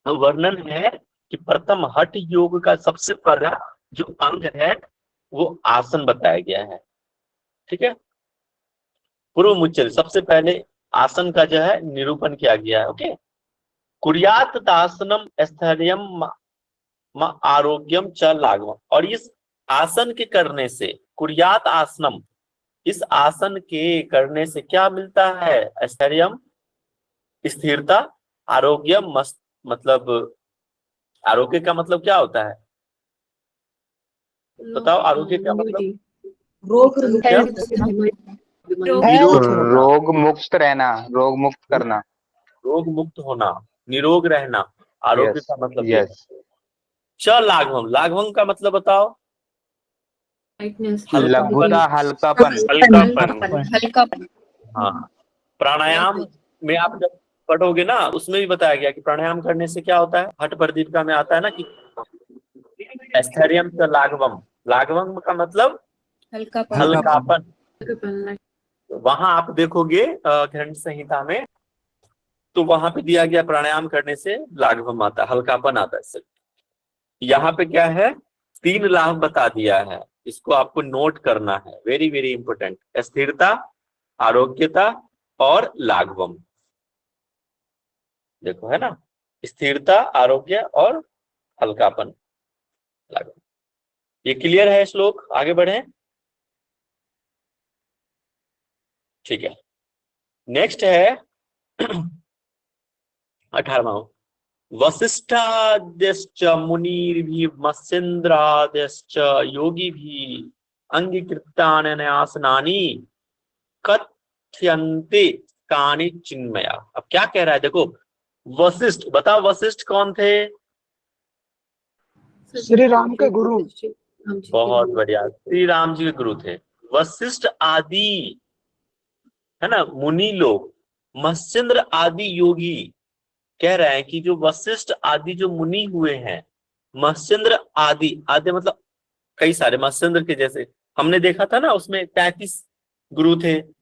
वर्णन है कि प्रथम हठ योग का सबसे पहला जो अंग है वो आसन बताया गया है, ठीक है। पूर्व मुच्चल सबसे पहले आसन का जो है निरूपण किया गया है, ओके। कुर्यात दासनम स्थैर्यम आरोग्यम च लाघवम। और इस आसन के करने से, कुर्यात आसनम, इस आसन के करने से क्या मिलता है? स्थैर्यम स्थिरता, आरोग्यम मतलब आरोग्य का मतलब क्या होता है बताओ? आरोग्य का मतलब रोग निरोग होना, रोग मुक्त रहना, रोग मुक्त करना। रोग मुक्त होना, निरोग रहना, आरोग्य यस का मतलब ये है। यस। च लाघवम, लाघवम का मतलब बताओ। लघुता, हल्कापन। हल्कापन। हाँ, प्राणायाम में आप जब पढ़ोगे ना, उसमें भी बताया गया कि प्राणायाम करने से क्या होता है। हठ प्रदीपिका में आता है ना कि एस्थेरियम च लाघवम, लाघवम का मतलब हल्कापन। वहां आप देखोगे ग्रंथ संहिता में, तो वहां पे दिया गया प्राणायाम करने से लाघवम आता है, हल्कापन आता है। यहाँ पे क्या है, 3 लाभ बता दिया है, इसको आपको नोट करना है, वेरी वेरी इंपोर्टेंट। स्थिरता, आरोग्यता और लाघवम। देखो है ना, स्थिरता, आरोग्य और हल्कापन, लाघवम। ये क्लियर है श्लोक, आगे बढ़े। ठीक है, नेक्स्ट है 18वां। वसिष्ठाद्यश्च मुनिर्भिर्मत्स्येन्द्राद्यश्च योगिभिः अंगीकृतानि आसनानि कथ्यन्ते कानि चिन्मया। अब क्या कह रहा है, देखो वशिष्ठ, बताओ वशिष्ठ कौन थे। श्री राम के गुरु। बहुत बढ़िया, श्री राम जी के गुरु थे। वशिष्ठ आदि है ना मुनि लोग, मत्स्येंद्र आदि योगी, कह रहे हैं कि जो वशिष्ठ आदि जो मुनि हुए हैं, मत्स्येंद्र आदि, आदि मतलब कई सारे, मत्स्येंद्र के जैसे हमने देखा था ना, उसमें 33 गुरु थे, है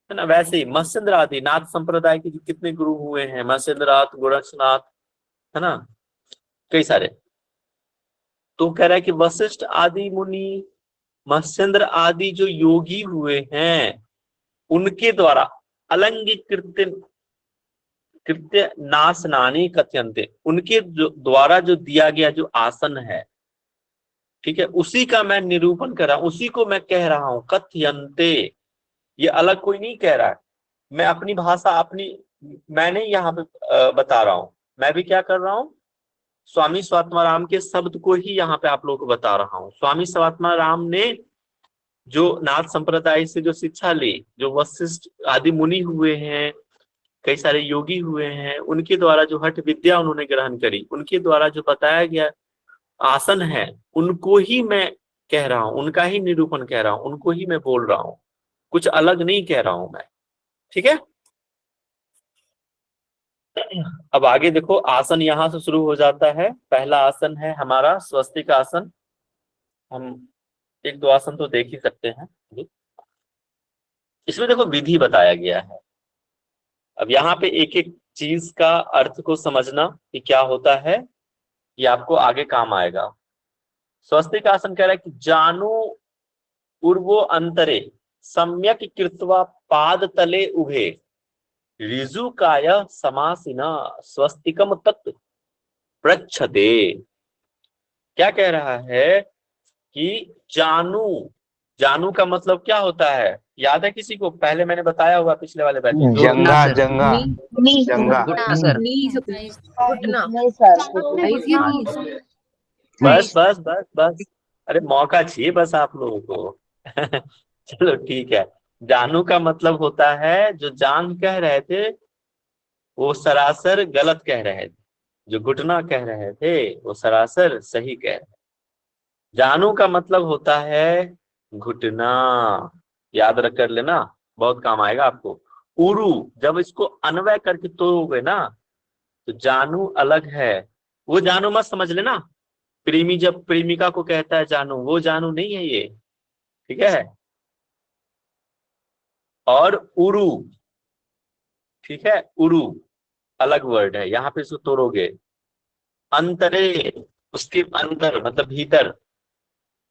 ना। वैसे ही मत्स्येंद्र आदि, नाथ संप्रदाय के कितने गुरु हुए हैं, मत्स्येंद्रनाथ, गोरक्षनाथ, है ना, कई सारे। तो कह रहा है कि वशिष्ठ आदि मुनि, मत्स्येंद्र आदि जो योगी हुए हैं, उनके द्वारा कृत्य नासनानी कथ्यन्ते, उनके द्वारा जो दिया गया जो आसन है, ठीक है, उसी का मैं निरूपण कर रहा हूं, उसी को मैं कह रहा हूं। कथ्यन्ते, ये अलग कोई नहीं कह रहा है, मैं अपनी भाषा, मैंने यहाँ पे बता रहा हूं। मैं भी क्या कर रहा हूं, स्वामी स्वात्माराम के शब्द को ही यहाँ पे आप लोगों को बता रहा हूं। स्वामी स्वात्माराम ने जो नाथ संप्रदाय से जो शिक्षा ली, जो वशिष्ठ आदि मुनि हुए हैं, कई सारे योगी हुए हैं, उनके द्वारा जो हठ विद्या उन्होंने ग्रहण करी, उनके द्वारा जो बताया गया आसन है, उनको ही मैं कह रहा हूं, उनका ही निरूपण कह रहा हूं, उनको ही मैं बोल रहा हूं, कुछ अलग नहीं कह रहा हूं मैं। ठीक है, अब आगे देखो, आसन यहां से शुरू हो जाता है। पहला आसन है हमारा स्वस्तिक आसन। हम 1-2 आसन तो देख ही सकते हैं। इसमें देखो विधि बताया गया है। अब यहाँ पे एक एक चीज का अर्थ को समझना कि क्या होता है, ये आपको आगे काम आएगा। स्वस्तिक आसन कह रहा है कि जानु उर्वो अंतरे सम्यक कृत्वा पाद तले उभे ऋजुकाय समासिना स्वस्तिकम तत् प्रच्छते। क्या कह रहा है कि जानू का मतलब क्या होता है, याद है किसी को? पहले मैंने बताया हुआ पिछले वाले बैच में। जंगा जंगा जंगा। बस बस बस बस, अरे मौका चाहिए बस आप लोगों को। चलो ठीक है, जानू का मतलब होता है, जो जान कह रहे थे वो सरासर गलत कह रहे थे, जो घुटना कह रहे थे वो सरासर सही कह रहे। जानू का मतलब होता है घुटना, याद रख कर लेना, बहुत काम आएगा आपको। उरु, जब इसको अन्वय करके तोड़ोगे ना, तो जानू अलग है, वो जानू मत समझ लेना। प्रेमी जब प्रेमिका को कहता है जानू, वो जानू नहीं है ये, ठीक है। और उरु, ठीक है, उरु अलग वर्ड है, यहाँ पे इसको तोड़ोगे। अंतरे, उसके अंदर मतलब भीतर,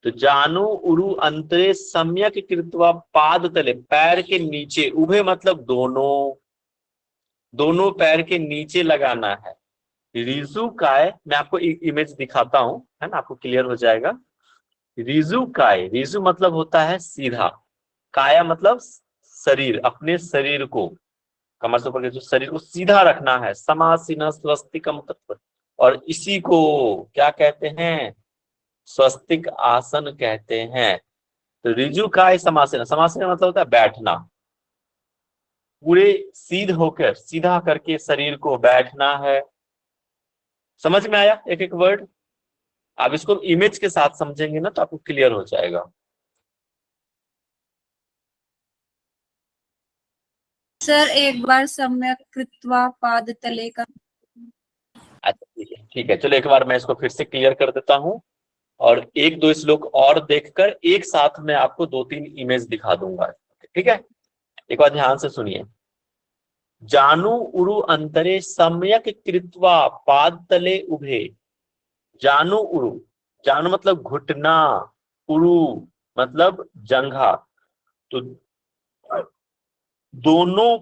तो जानू उरु अंतरे सम्यक कृत्वा पाद तले, पैर के नीचे, उभे मतलब दोनों पैर के नीचे लगाना है। रिजु काय, मैं आपको एक इमेज दिखाता हूं, है ना, आपको क्लियर हो जाएगा। रिजु काय, रिजु मतलब होता है सीधा, काया मतलब शरीर, अपने शरीर को, कमर से ऊपर के जो शरीर को सीधा रखना है। समासीन स्वस्तिकम तत्व, और इसी को क्या कहते हैं, स्वस्तिक आसन कहते हैं। ऋजुकाय समासेन, समासेन मतलब होता है बैठना, पूरे सीधा करके शरीर को बैठना है। समझ में आया एक एक वर्ड? आप इसको इमेज के साथ समझेंगे ना तो आपको क्लियर हो जाएगा। सर एक बार सम्यक कृत्वा पादतले का। अच्छा ठीक है, चलो एक बार मैं इसको फिर से क्लियर कर देता हूं और एक दो श्लोक और देखकर एक साथ में आपको 2-3 इमेज दिखा दूंगा। ठीक है, एक बार ध्यान से सुनिए। जानू उरु अंतरे सम्यक कृत्वा पाद तले उभे। जानू उरु, जानू मतलब घुटना, उरु मतलब जंघा। तो दोनों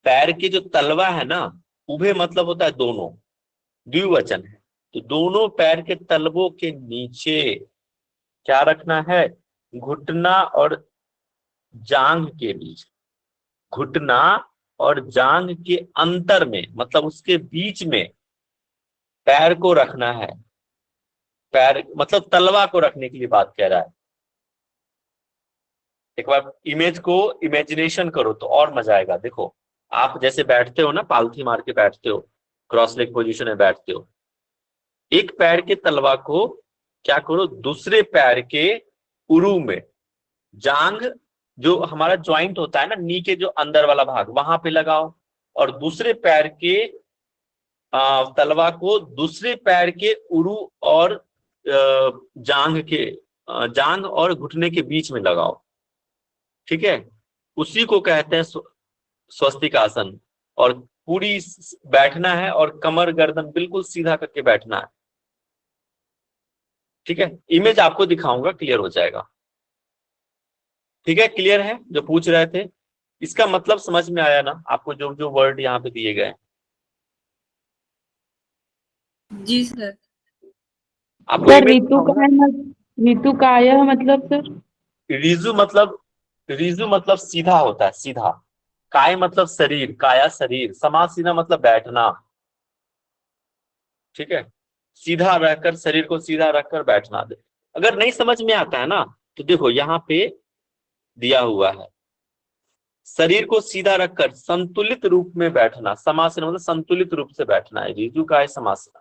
पैर के जो तलवा है ना, उभे मतलब होता है दोनों, द्विवचन है। तो दोनों पैर के तलवों के नीचे क्या रखना है? घुटना और जांघ के बीच, घुटना और जांघ के अंतर में, मतलब उसके बीच में पैर को रखना है। पैर मतलब तलवा को रखने के लिए बात कह रहा है। एक बार इमेज को इमेजिनेशन करो तो और मजा आएगा। देखो आप जैसे बैठते हो ना, पालथी मार के बैठते हो, क्रॉस लेग पोजीशन में बैठते हो, एक पैर के तलवा को क्या करो, दूसरे पैर के उरु में, जांघ जो हमारा जॉइंट होता है ना, नी के जो अंदर वाला भाग, वहां पे लगाओ, और दूसरे पैर के तलवा को दूसरे पैर के उरु और जांघ और घुटने के बीच में लगाओ। ठीक है, उसी को कहते हैं स्वस्तिक आसन। और पूरी बैठना है और कमर गर्दन बिल्कुल सीधा करके बैठना है। ठीक है, इमेज आपको दिखाऊंगा, क्लियर हो जाएगा। ठीक है, क्लियर है? जो पूछ रहे थे इसका मतलब समझ में आया ना आपको, जो जो वर्ड यहाँ पे दिए गए? जी सर। आपको सर ऋतुकाय मतलब सर? रिजु मतलब सीधा होता है, सीधा। काय मतलब शरीर, काया शरीर। समासीना मतलब बैठना। ठीक है, सीधा रहकर, शरीर को सीधा रखकर बैठना। अगर नहीं समझ में आता है ना तो देखो यहाँ पे दिया हुआ है, शरीर को सीधा रखकर संतुलित रूप में बैठना। समासन मतलब संतुलित रूप से बैठना है, ऋजुकाय समासन।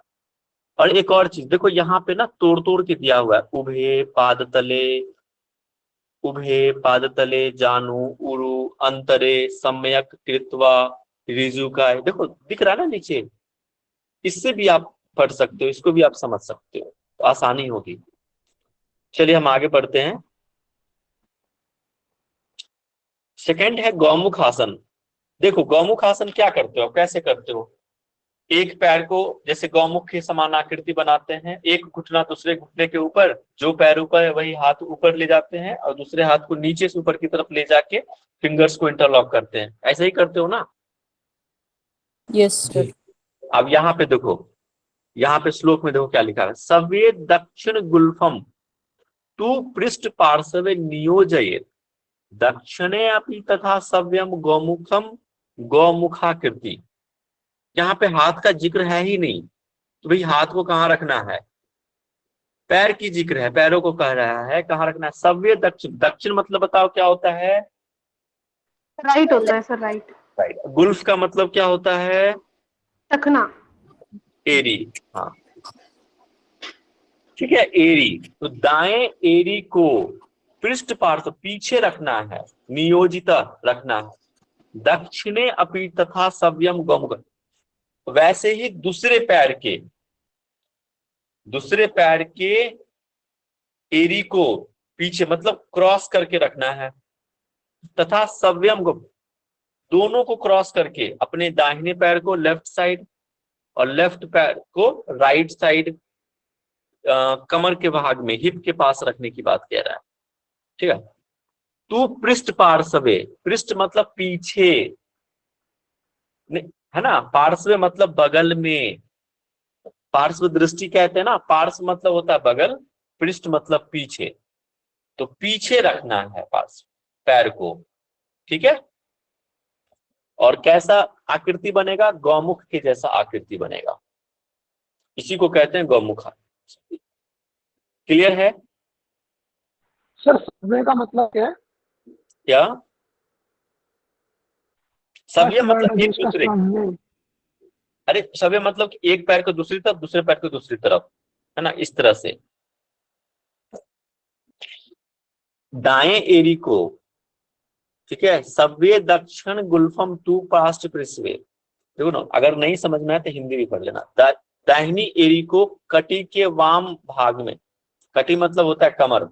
और एक और चीज देखो यहाँ पे ना तोड़ तोड़ के दिया हुआ है, उभे पाद तले जानू उरु अंतरे सम्यक कृत्वा ऋजुकाय। देखो दिख रहा है ना नीचे, इससे भी आप पढ़ सकते हो, इसको भी आप समझ सकते हो, तो आसानी होगी। चलिए हम आगे बढ़ते हैं। सेकंड है गौमुख आसन। देखो गौमुख आसन क्या करते हो, कैसे करते हो? एक पैर को जैसे गौमुख के समान आकृति बनाते हैं, एक घुटना दूसरे घुटने के ऊपर, जो पैर ऊपर है वही हाथ ऊपर ले जाते हैं, और दूसरे हाथ को नीचे से ऊपर की तरफ ले जाके फिंगर्स को इंटरलॉक करते हैं। ऐसे ही करते हो ना? Yes sir. अब यहाँ पे देखो, यहाँ पे श्लोक में देखो क्या लिखा है, सवे दक्षिण गुल्फम तू पृष्ठ पार्श्वे नियोजयेत दक्षिणे अपि तथा सव्यम गौमुखम गौमुखाकृति। यहाँ पे हाथ का जिक्र है ही नहीं, तो भाई हाथ को कहाँ रखना है? पैर की जिक्र है, पैरों को कह रहा है कहाँ रखना है। सव्य दक्षिण, दक्षिण मतलब बताओ क्या होता है? राइट होता है सर, राइट। राइट। गुल्फ का मतलब क्या होता है? टखना, एरी। हाँ ठीक है, एरी। तो दाएं एरी को पृष्ठ पार्श्व पीछे रखना है, नियोजित रखना है। दक्षिणे अपि तथा सव्यम गौमुख, वैसे ही दूसरे पैर के एरी को पीछे मतलब क्रॉस करके रखना है। तथा सव्यम गौमुख, दोनों को क्रॉस करके अपने दाहिने पैर को लेफ्ट साइड और लेफ्ट पैर को राइट साइड कमर के भाग में, हिप के पास रखने की बात कह रहा है। ठीक है, तू पृष्ठ पार्श्वे, पृष्ठ मतलब पीछे है ना, पार्श्व मतलब बगल में, पार्श्व दृष्टि कहते हैं ना, पार्श्व मतलब होता है बगल, पृष्ठ मतलब पीछे, तो पीछे रखना है पार्श्व पैर को। ठीक है, और कैसा आकृति बनेगा? गौमुख के जैसा आकृति बनेगा, इसी को कहते हैं गौमुख। क्लियर है? सर सव्य का मतलब क्या है? क्या सव्य फर्स्ट वर्ड मतलब है एक उसका दूसरे, सव्य। अरे सव्य मतलब कि एक पैर को दूसरी तरफ, दूसरे पैर को दूसरी तरफ, है ना, इस तरह से। दाएं एरी को, ठीक है, सव्य दक्षिण गुल्फम टू पास्ट पृष्ठवे। देखो ना, अगर नहीं समझ में आए तो हिंदी भी पढ़ लेना। दाहिनी एरी को कटी के वाम भाग में, कटी मतलब होता है कमर,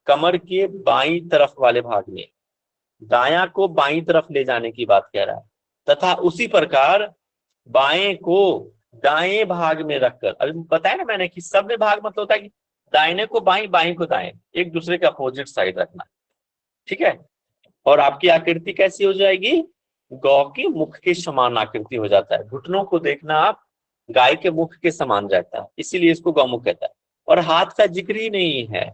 कमर के बाईं तरफ वाले भाग में, दायां को बाईं तरफ ले जाने की बात कह रहा है, तथा उसी प्रकार बाएं को दाएं भाग में रखकर। अभी बताया ना मैंने कि सव्य भाग मतलब होता है कि दाहिने को बाईं, बाईं को दाएं, एक दूसरे के अपोजिट साइड रखना, ठीक है। और आपकी आकृति कैसी हो जाएगी? गौ के मुख के समान आकृति हो जाता है। घुटनों को देखना आप, गाय के मुख के समान रहता है, इसीलिए इसको गौमुख कहता है। और हाथ का जिक्र ही नहीं है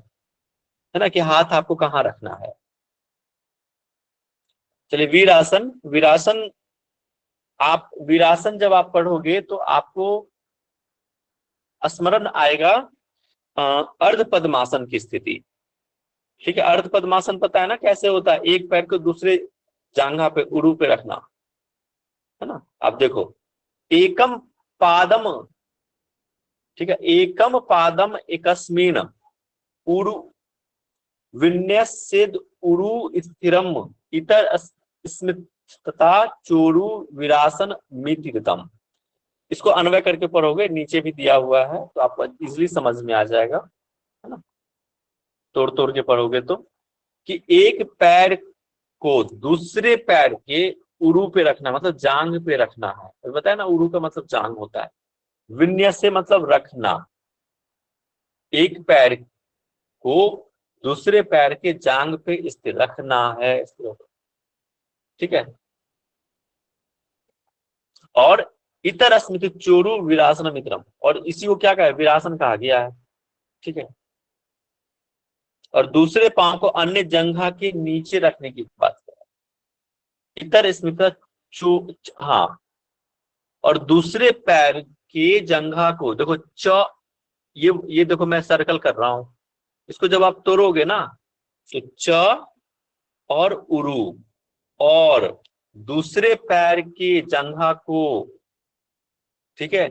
ना, कि हाथ आपको कहाँ रखना है। चलिए वीरासन, वीरासन, आप वीरासन जब आप पढ़ोगे तो आपको स्मरण आएगा अर्ध पद्मासन की स्थिति, ठीक है। अर्ध पद्मासन पता है ना कैसे होता है? एक पैर को दूसरे जांघा पे, उरु पे रखना, है ना। आप देखो, एकम पादम, ठीक है, एकम पादम एकस्मिन उरु विन्यस्येद उरु स्थिरम इतर स्मितता चोरु विरासन मितिगतम। इसको अन्वय करके पढ़ोगे, नीचे भी दिया हुआ है तो आपको इजीली समझ में आ जाएगा, है ना, तोड़ तोड़ के पढ़ोगे तो। कि एक पैर को दूसरे पैर के उरु पे रखना, मतलब जांग पे रखना है। बताया ना, उरु का मतलब जांग होता है, विन्यास से मतलब रखना, एक पैर को दूसरे पैर के जांग पे स्थिर रखना है, ठीक है। और इतर अस्मित चोरु विरासन मित्रम, और इसी को क्या कहा है? विरासन कहा गया है, ठीक है। और दूसरे पांव को अन्य जंघा के नीचे रखने की बात है। इतर स्मित हाँ, और दूसरे पैर के जंघा को देखो, ये देखो मैं सर्कल कर रहा हूं, इसको जब आप तोड़ोगे ना तो च और उरु, और दूसरे पैर के जंघा को, ठीक है,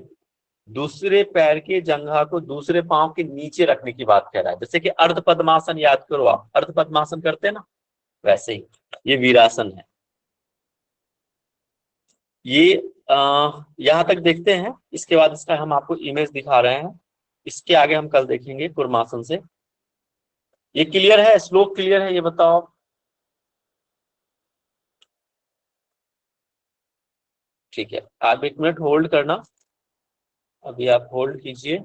दूसरे पैर के जंघा को दूसरे पांव के नीचे रखने की बात कह रहा है। जैसे कि अर्ध पद्मासन याद करो आप, अर्ध पद्मासन करते हैं ना, वैसे ही ये वीरासन है। ये यहां तक देखते हैं, इसके बाद इसका हम आपको इमेज दिखा रहे हैं, इसके आगे हम कल देखेंगे कुर्मासन से। ये क्लियर है? श्लोक क्लियर है? ये बताओ। ठीक है, आप 1 मिनट होल्ड करना, अभी आप होल्ड कीजिए।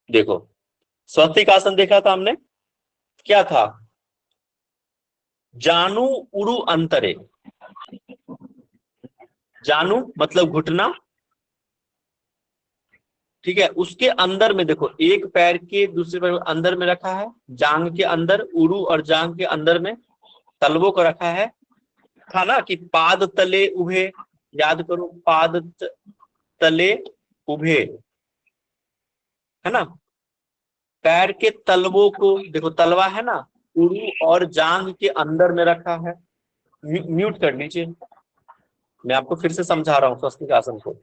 देखो, स्वस्तिक आसन देखा था हमने, क्या था? जानू उरु अंतरे, जानू मतलब घुटना, ठीक है, उसके अंदर में देखो, एक पैर के दूसरे पैर अंदर में रखा है, जांग के अंदर, उरु और जांग के अंदर में तलवों को रखा है, था ना, कि पाद तले उभे, याद करो, पाद तले उभे, है ना। पैर के तलवों को देखो, तलवा है ना, उरु और जांग के अंदर में रखा है। म्यूट कर लीजिए, मैं आपको फिर से समझा रहा हूँ स्वस्तिक आसन को।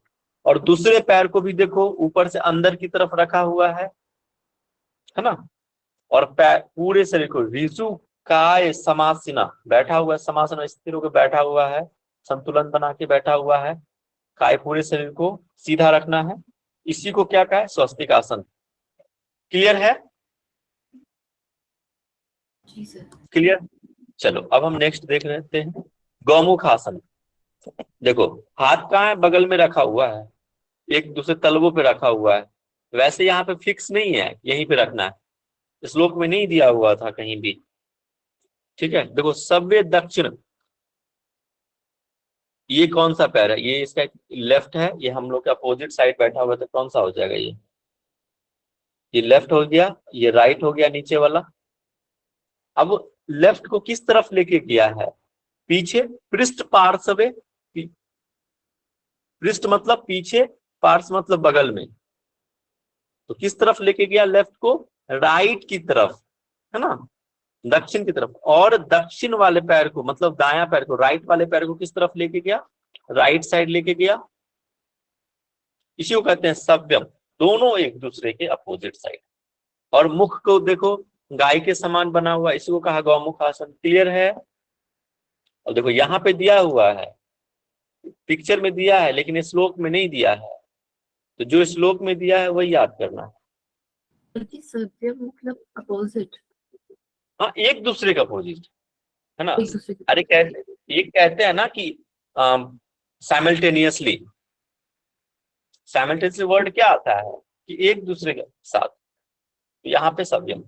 और दूसरे पैर को भी देखो, ऊपर से अंदर की तरफ रखा हुआ है ना। और पैर पूरे शरीर को ऋषु काय समासीना, बैठा हुआ है, समासन स्थिर होकर बैठा हुआ है, संतुलन बना के बैठा हुआ है, काय पूरे शरीर को सीधा रखना है, इसी को क्या कहा है? स्वस्तिक आसन। क्लियर है? क्लियर? चलो अब हम नेक्स्ट देख लेते हैं, गौमुख आसन। देखो, हाथ कहाँ है? बगल में रखा हुआ है, एक दूसरे तलवों पे रखा हुआ है। वैसे यहाँ पे फिक्स नहीं है, यहीं पे रखना है, श्लोक में नहीं दिया हुआ था कहीं भी, ठीक है। देखो, सव्य दक्षिण, ये कौन सा पैर है? ये इसका लेफ्ट है, ये हम लोग के अपोजिट साइड बैठा हुआ है, तो कौन सा हो जाएगा? ये लेफ्ट हो गया, ये राइट हो गया नीचे वाला। अब लेफ्ट को किस तरफ लेके किया है? पीछे, पृष्ठ पार्श्व, पृष्ठ मतलब पीछे, पार्श्व मतलब बगल में, तो किस तरफ लेके गया लेफ्ट को? राइट की तरफ, है ना, दक्षिण की तरफ। और दक्षिण वाले पैर को, मतलब दायां पैर को, राइट वाले पैर को किस तरफ लेके गया? राइट साइड लेके गया। इसी को कहते हैं सव्यम, दोनों एक दूसरे के अपोजिट साइड। और मुख को देखो गाय के समान बना हुआ, इसी को कहा गौमुख आसन। क्लियर है? और देखो यहाँ पे दिया हुआ है, पिक्चर में दिया है लेकिन श्लोक में नहीं दिया है, तो जो श्लोक में दिया है वही याद करना है। सव्यम मतलब अपोजिट। हाँ, एक दूसरे का अपोजिट, है ना। अरे कैसे, ये कहते हैं ना कि साइमल्टेनियसली। साइमल्टेनियसली वर्ड क्या आता है कि एक दूसरे के साथ, तो यहाँ पे सव्यम।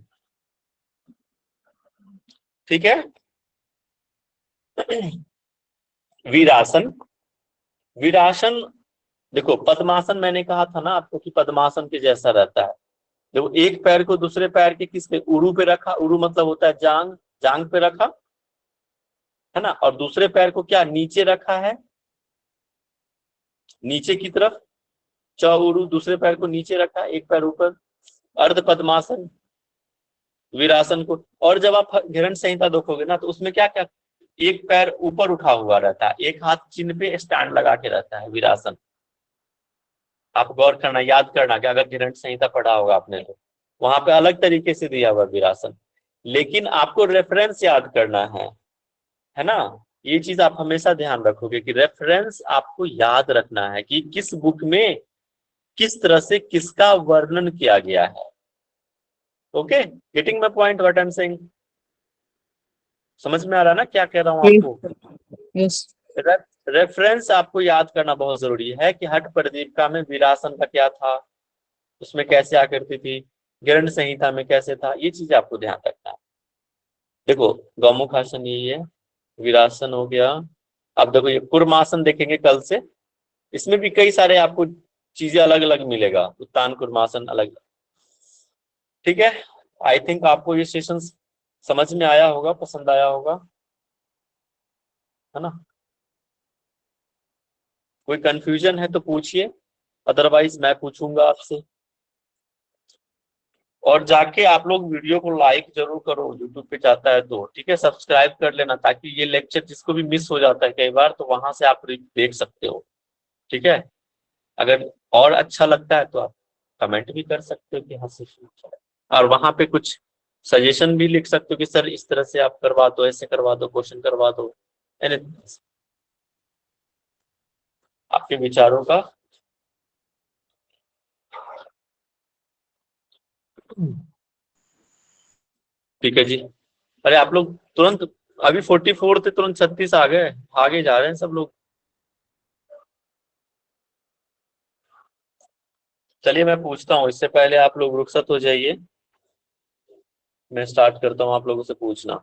ठीक है। वीरासन। वीरासन देखो, पद्मासन मैंने कहा था ना आपको कि पद्मासन के जैसा रहता है। देखो एक पैर को दूसरे पैर के किस पे? उरु पे रखा। उरु मतलब होता है जांग, जांग पे रखा, है ना। और दूसरे पैर को क्या नीचे रखा है, नीचे की तरफ। चौरु, दूसरे पैर को नीचे रखा, एक पैर ऊपर। अर्ध पद्मासन वीरासन को। और जब आप घिरण संहिता देखोगे ना, तो उसमें क्या क्या, एक पैर ऊपर उठा हुआ रहता है, एक हाथ चिन्ह पे स्टैंड लगा के रहता है वीरासन। आप गौर करना, याद करना कि अगर घिरण संहिता पढ़ा होगा आपने तो वहां पे अलग तरीके से दिया हुआ वीरासन, लेकिन आपको रेफरेंस याद करना है ना। ये चीज आप हमेशा ध्यान रखोगे कि रेफरेंस आपको याद रखना है कि किस बुक में किस तरह से किसका वर्णन किया गया है। Okay, getting my point what I am saying? समझ में आ रहा है ना क्या कह रहा हूँ आपको? यस। रेफरेंस आपको याद करना बहुत जरूरी है कि हठ प्रदीपिका में वीरासन का क्या था, उसमें कैसे आकृति थी, घिरण संहिता में कैसे था, ये चीज आपको ध्यान रखना है। देखो गौमुख आसन यही है, वीरासन हो गया। अब देखो ये कुर्मासन देखेंगे कल से, इसमें भी कई सारे आपको चीजें अलग अलग मिलेगा। उत्तान कुर्मासन अलग। ठीक है, आई थिंक आपको ये सेशन समझ में आया होगा, पसंद आया होगा, है ना। कोई कंफ्यूजन है तो पूछिए, अदरवाइज मैं पूछूंगा आपसे। और जाके आप लोग वीडियो को लाइक जरूर करो, यूट्यूब पे जाता है तो, ठीक है। सब्सक्राइब कर लेना ताकि ये लेक्चर जिसको भी मिस हो जाता है कई बार, तो वहां से आप देख सकते हो, ठीक है। अगर और अच्छा लगता है तो आप कमेंट भी कर सकते हो कि हाँ से, और वहां पे कुछ सजेशन भी लिख सकते हो कि सर इस तरह से आप करवा दो, ऐसे करवा दो, क्वेश्चन करवा दो, आपके विचारों का। ठीक है जी। अरे आप लोग तुरंत, अभी 44 थे, तुरंत 36 आ गए, आगे जा रहे हैं सब लोग। चलिए मैं पूछता हूँ, इससे पहले आप लोग रुखसत हो जाइए, मैं स्टार्ट करता हूँ आप लोगों से पूछना।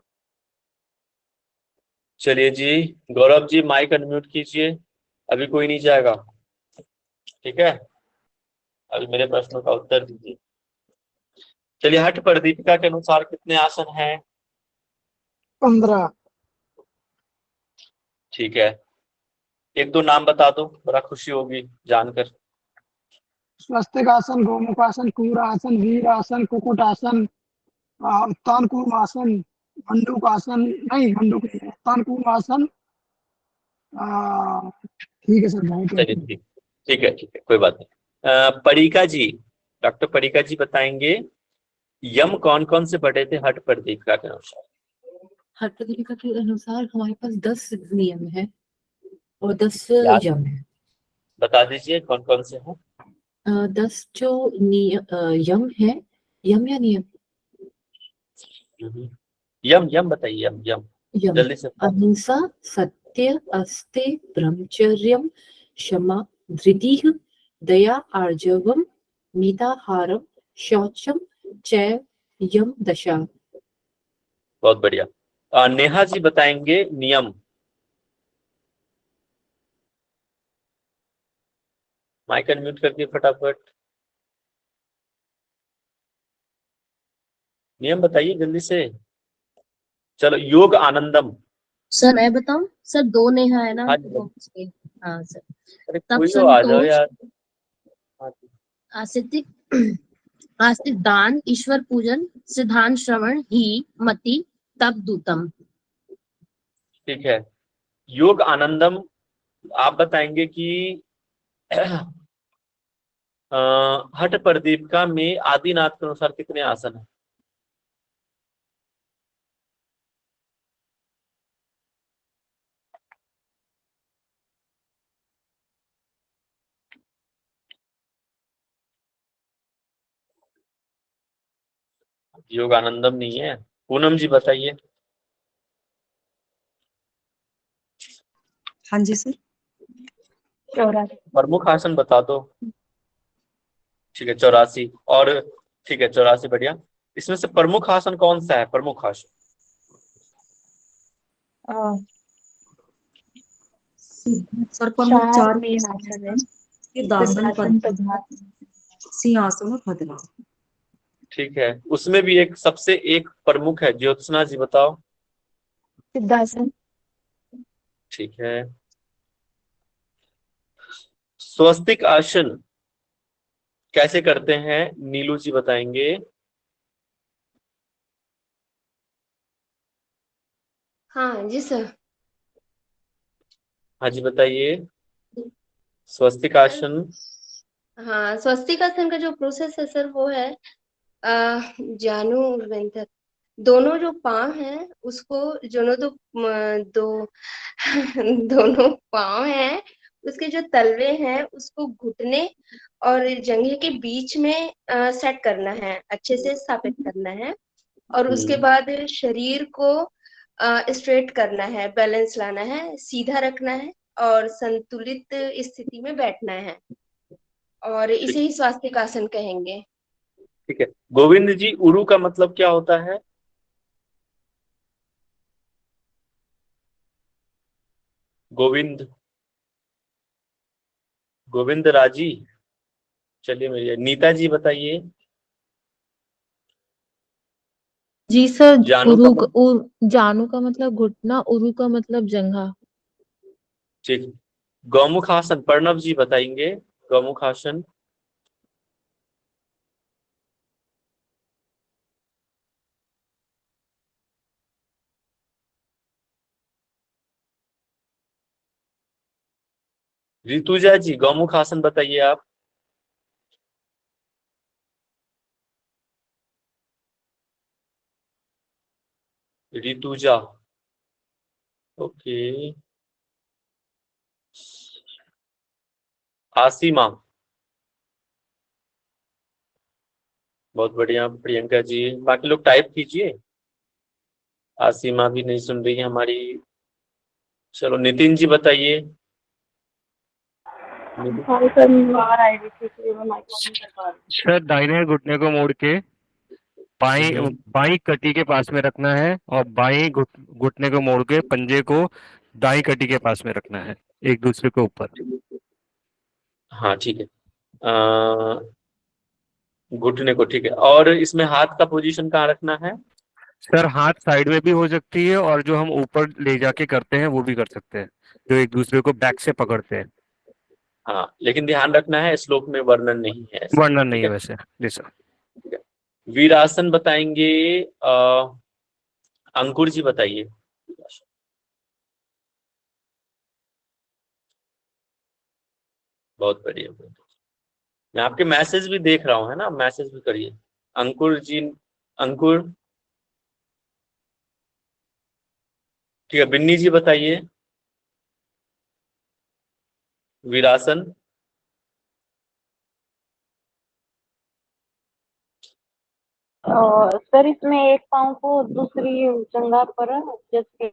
चलिए जी, गौरव जी माइक अनम्यूट कीजिए, अभी कोई नहीं जाएगा, ठीक है। अभी मेरे प्रश्नों का उत्तर दीजिए। चलिए, हठ प्रदीपिका के अनुसार कितने आसन हैं? 15। ठीक है, एक दो नाम बता दो, बड़ा खुशी होगी जानकर। स्वस्तिक आसन, गोमुख आसन, कूर आसन, वीर आसन, कुकुट आसन, उत्तान कूर्म आसन, मंडूक आसन, नहीं मंडूक नहीं है, उत्तान कूर्म आसन। ठीक है सर, बहुत चलिए ठीक है, कोई बात नहीं। परिका जी, डॉक्टर परिका जी बताएंगे यम कौन कौन से पढ़े थे हठ प्रदीपिका के अनुसार? हठ प्रदीपिका के अनुसार हमारे पास 10 नियम है और 10 यम है। बता दीजिए कौन कौन से हैं। 10 जो यम है, यम या नियम? यम बताइए, यम यम जल्दी से। अहिंसा, सत्य, अस्ते, ब्रह्मचर्यम, क्षमा, धृतिः, दया, आर्जवम, मिताहारम, शौचम, चैव, यम दशा। बहुत बढ़िया। नेहा जी बताएंगे नियम। माइक अनम्यूट करके फटाफट नियम बताइए जल्दी से। चलो, योग आनंदम। सर मैं बताऊं? सर 2 नेहा है ना। हाँ जी। हाँ सर। अरे तप कोई तो आ जाओ संतोष, यार। आसितिक, आस्तिक दान, ईश्वर पूजन, सिद्धांत श्रवण, ही मति, तप दूतम। ठीक है। योग आनंदम आप बताएंगे कि हठ प्रदीपिका में आदिनाथ के अनुसार कितने आसन है? योग आनंदम नहीं है। पूनम जी बताइए। हाँ जी सर। प्रमुख आसन बता दो। ठीक है 84। और ठीक है 84 बढ़िया। इसमें से प्रमुख आसन कौन सा है? प्रमुख आसन सर प्रमुख चार मेन आसन है, सिद्धासन, पद्मासन, सिंहासन और भद्रासन। ठीक है। उसमें भी एक सबसे एक प्रमुख है। ज्योत्सना जी बताओ। सिद्धासन। ठीक है। स्वस्तिक आसन कैसे करते हैं? नीलू जी बताएंगे। हाँ जी सर। हाँ जी बताइए। स्वस्तिक आसन। हाँ, स्वस्तिकासन का जो प्रोसेस है सर वो है जानु वेंथर, दोनों जो पाँव हैं उसको, दोनों पाँव हैं उसके जो तलवे हैं उसको घुटने और जंघे के बीच में सेट करना है, अच्छे से स्थापित करना है। और उसके बाद शरीर को स्ट्रेट करना है, बैलेंस लाना है, सीधा रखना है और संतुलित स्थिति में बैठना है, और इसे ही स्वास्तिक आसन कहेंगे। ठीक है। गोविंद जी उरु का मतलब क्या होता है? गोविंद राजी। चलिए मेरी नीता जी बताइए। जी सर, जानू का मतलब घुटना, उरु का मतलब जंघा। ठीक। गौमुख आसन प्रणव जी बताएंगे। गौमुख आसन। ऋतुजा जी गौमुख आसन बताइए आप। ऋतुजा। ओके। आसीमा। बहुत बढ़िया प्रियंका जी। बाकी लोग टाइप कीजिए। आसीमा भी नहीं सुन रही है हमारी। चलो नितिन जी बताइए। सर दाहिने घुटने को मोड़ के बाई कटी के पास में रखना है और बाई घुटने को मोड़ के पंजे को दाई कटी के पास में रखना है, एक दूसरे के ऊपर। हाँ ठीक है। घुटने को, ठीक है। और इसमें हाथ का पोजीशन कहाँ रखना है? सर हाथ साइड में भी हो सकती है और जो हम ऊपर ले जाके करते हैं वो भी कर सकते हैं, जो एक दूसरे को बैक से पकड़ते हैं। हाँ लेकिन ध्यान रखना है श्लोक में वर्णन नहीं है। वर्णन नहीं है वैसे। जी सर। वीरासन बताएंगे। अंकुर जी बताइए। बहुत बढ़िया। मैं आपके मैसेज भी देख रहा हूँ, है ना, मैसेज भी करिए। अंकुर जी। अंकुर। ठीक है। बिन्नी जी बताइए। वीरासन। सर इसमें एक पाँव को दूसरी जंघा पर जैसे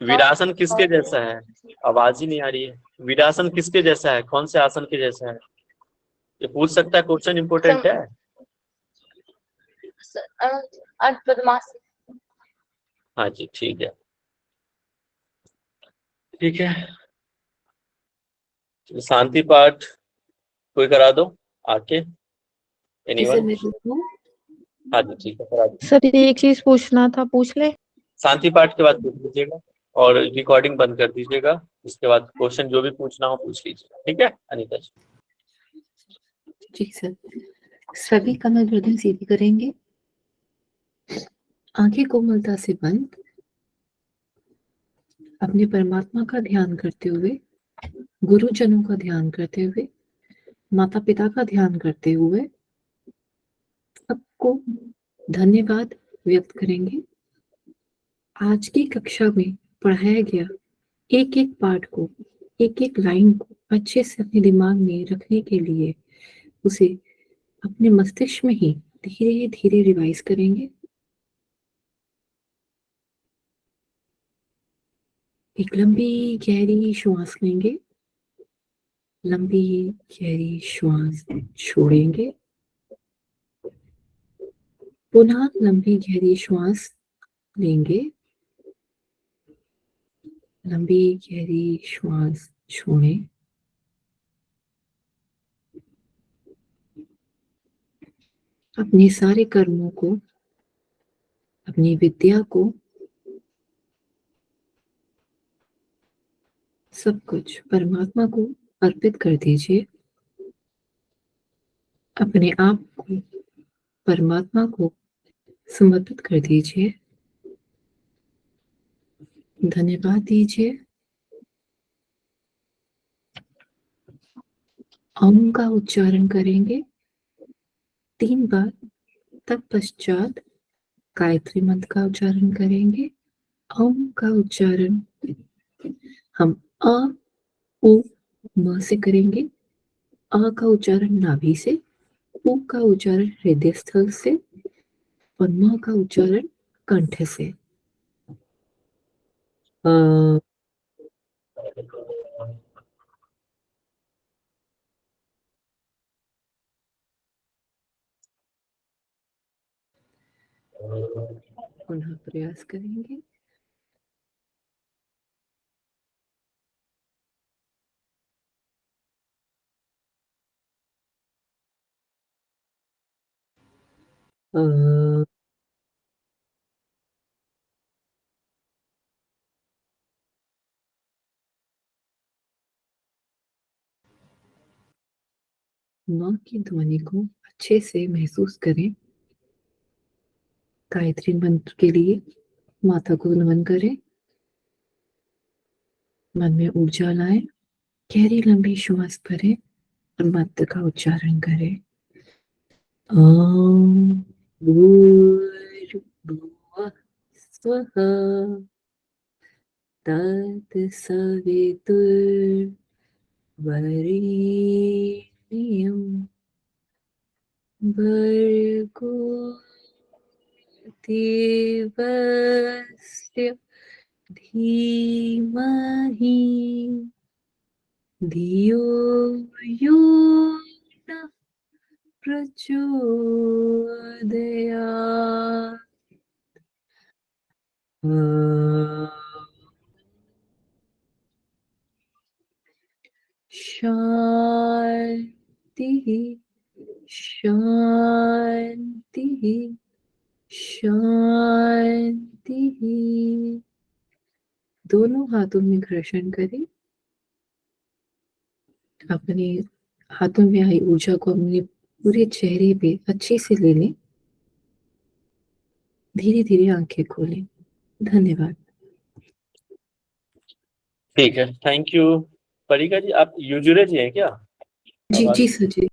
वीरासन किसके जैसा है? आवाज ही नहीं आ रही है। वीरासन किसके जैसा है? कौन से आसन के जैसा है? ये पूछ सकता है, क्वेश्चन इंपोर्टेंट है। पद्मासन। हाँ जी ठीक है। ठीक है। शांति पाठ कोई करा दो आके। एनीवन? हाँ जी ठीक है करा दो। सर एक चीज पूछना था, पूछ ले। शांति पाठ के बाद पूछ लीजिएगा। और रिकॉर्डिंग बंद कर दीजिएगा। इसके बाद क्वेश्चन जो भी पूछना हो पूछ लीजिए। ठीक है अनीता जी? जी सर। सभी कमर गर्दन सीधी करेंगे, आंखें कोमलता से बंद, अपने परमात्मा का ध्यान करते हुए, गुरुजनों का ध्यान करते हुए, माता पिता का ध्यान करते हुए सबको धन्यवाद व्यक्त करेंगे। आज की कक्षा में पढ़ाया गया एक एक पाठ को, एक एक लाइन को अच्छे से अपने दिमाग में रखने के लिए उसे अपने मस्तिष्क में ही धीरे धीरे रिवाइज करेंगे। एक लंबी गहरी श्वास लेंगे, लंबी गहरी श्वास छोड़ेंगे, पुनः लंबी गहरी श्वास लेंगे, लंबी गहरी श्वास छोड़ें, अपने सारे कर्मों को, अपनी विद्या को, सब कुछ परमात्मा को अर्पित कर दीजिए। अपने आप को परमात्मा को समर्पित कर दीजिए। धन्यवाद दीजिए। ओम का उच्चारण करेंगे 3 बार। तत्पश्चात गायत्री मंत्र का उच्चारण करेंगे। ओम का उच्चारण हम अ उ म से करेंगे। अ का उच्चारण नाभि से, उ का उच्चारण हृदय स्थल से और म का उच्चारण कंठ से। पुनः प्रयास करेंगे। माँ की ध्वनि को अच्छे से महसूस करें। गायत्री मंत्र के लिए माता को नमन करें, मन में ऊर्जा लाएं, गहरी लंबी श्वास भरें और मंत्र का उच्चारण करें। ओम भूर्भुवः स्वः तत्सवितुर्वरेण्यं भर्गो देवस्य धीमहि धियो यो नः प्रचोदयात्। शांति शांति शांति। दोनों हाथों में घर्षण करें। अपने हाथों में आई ऊर्जा को अपने पूरे चेहरे पे अच्छे से ले लें। धीरे धीरे आंखें खोलें। धन्यवाद। ठीक है, थैंक यू। परिका जी, आप यूजुरे जी हैं क्या? जी जी सर जी।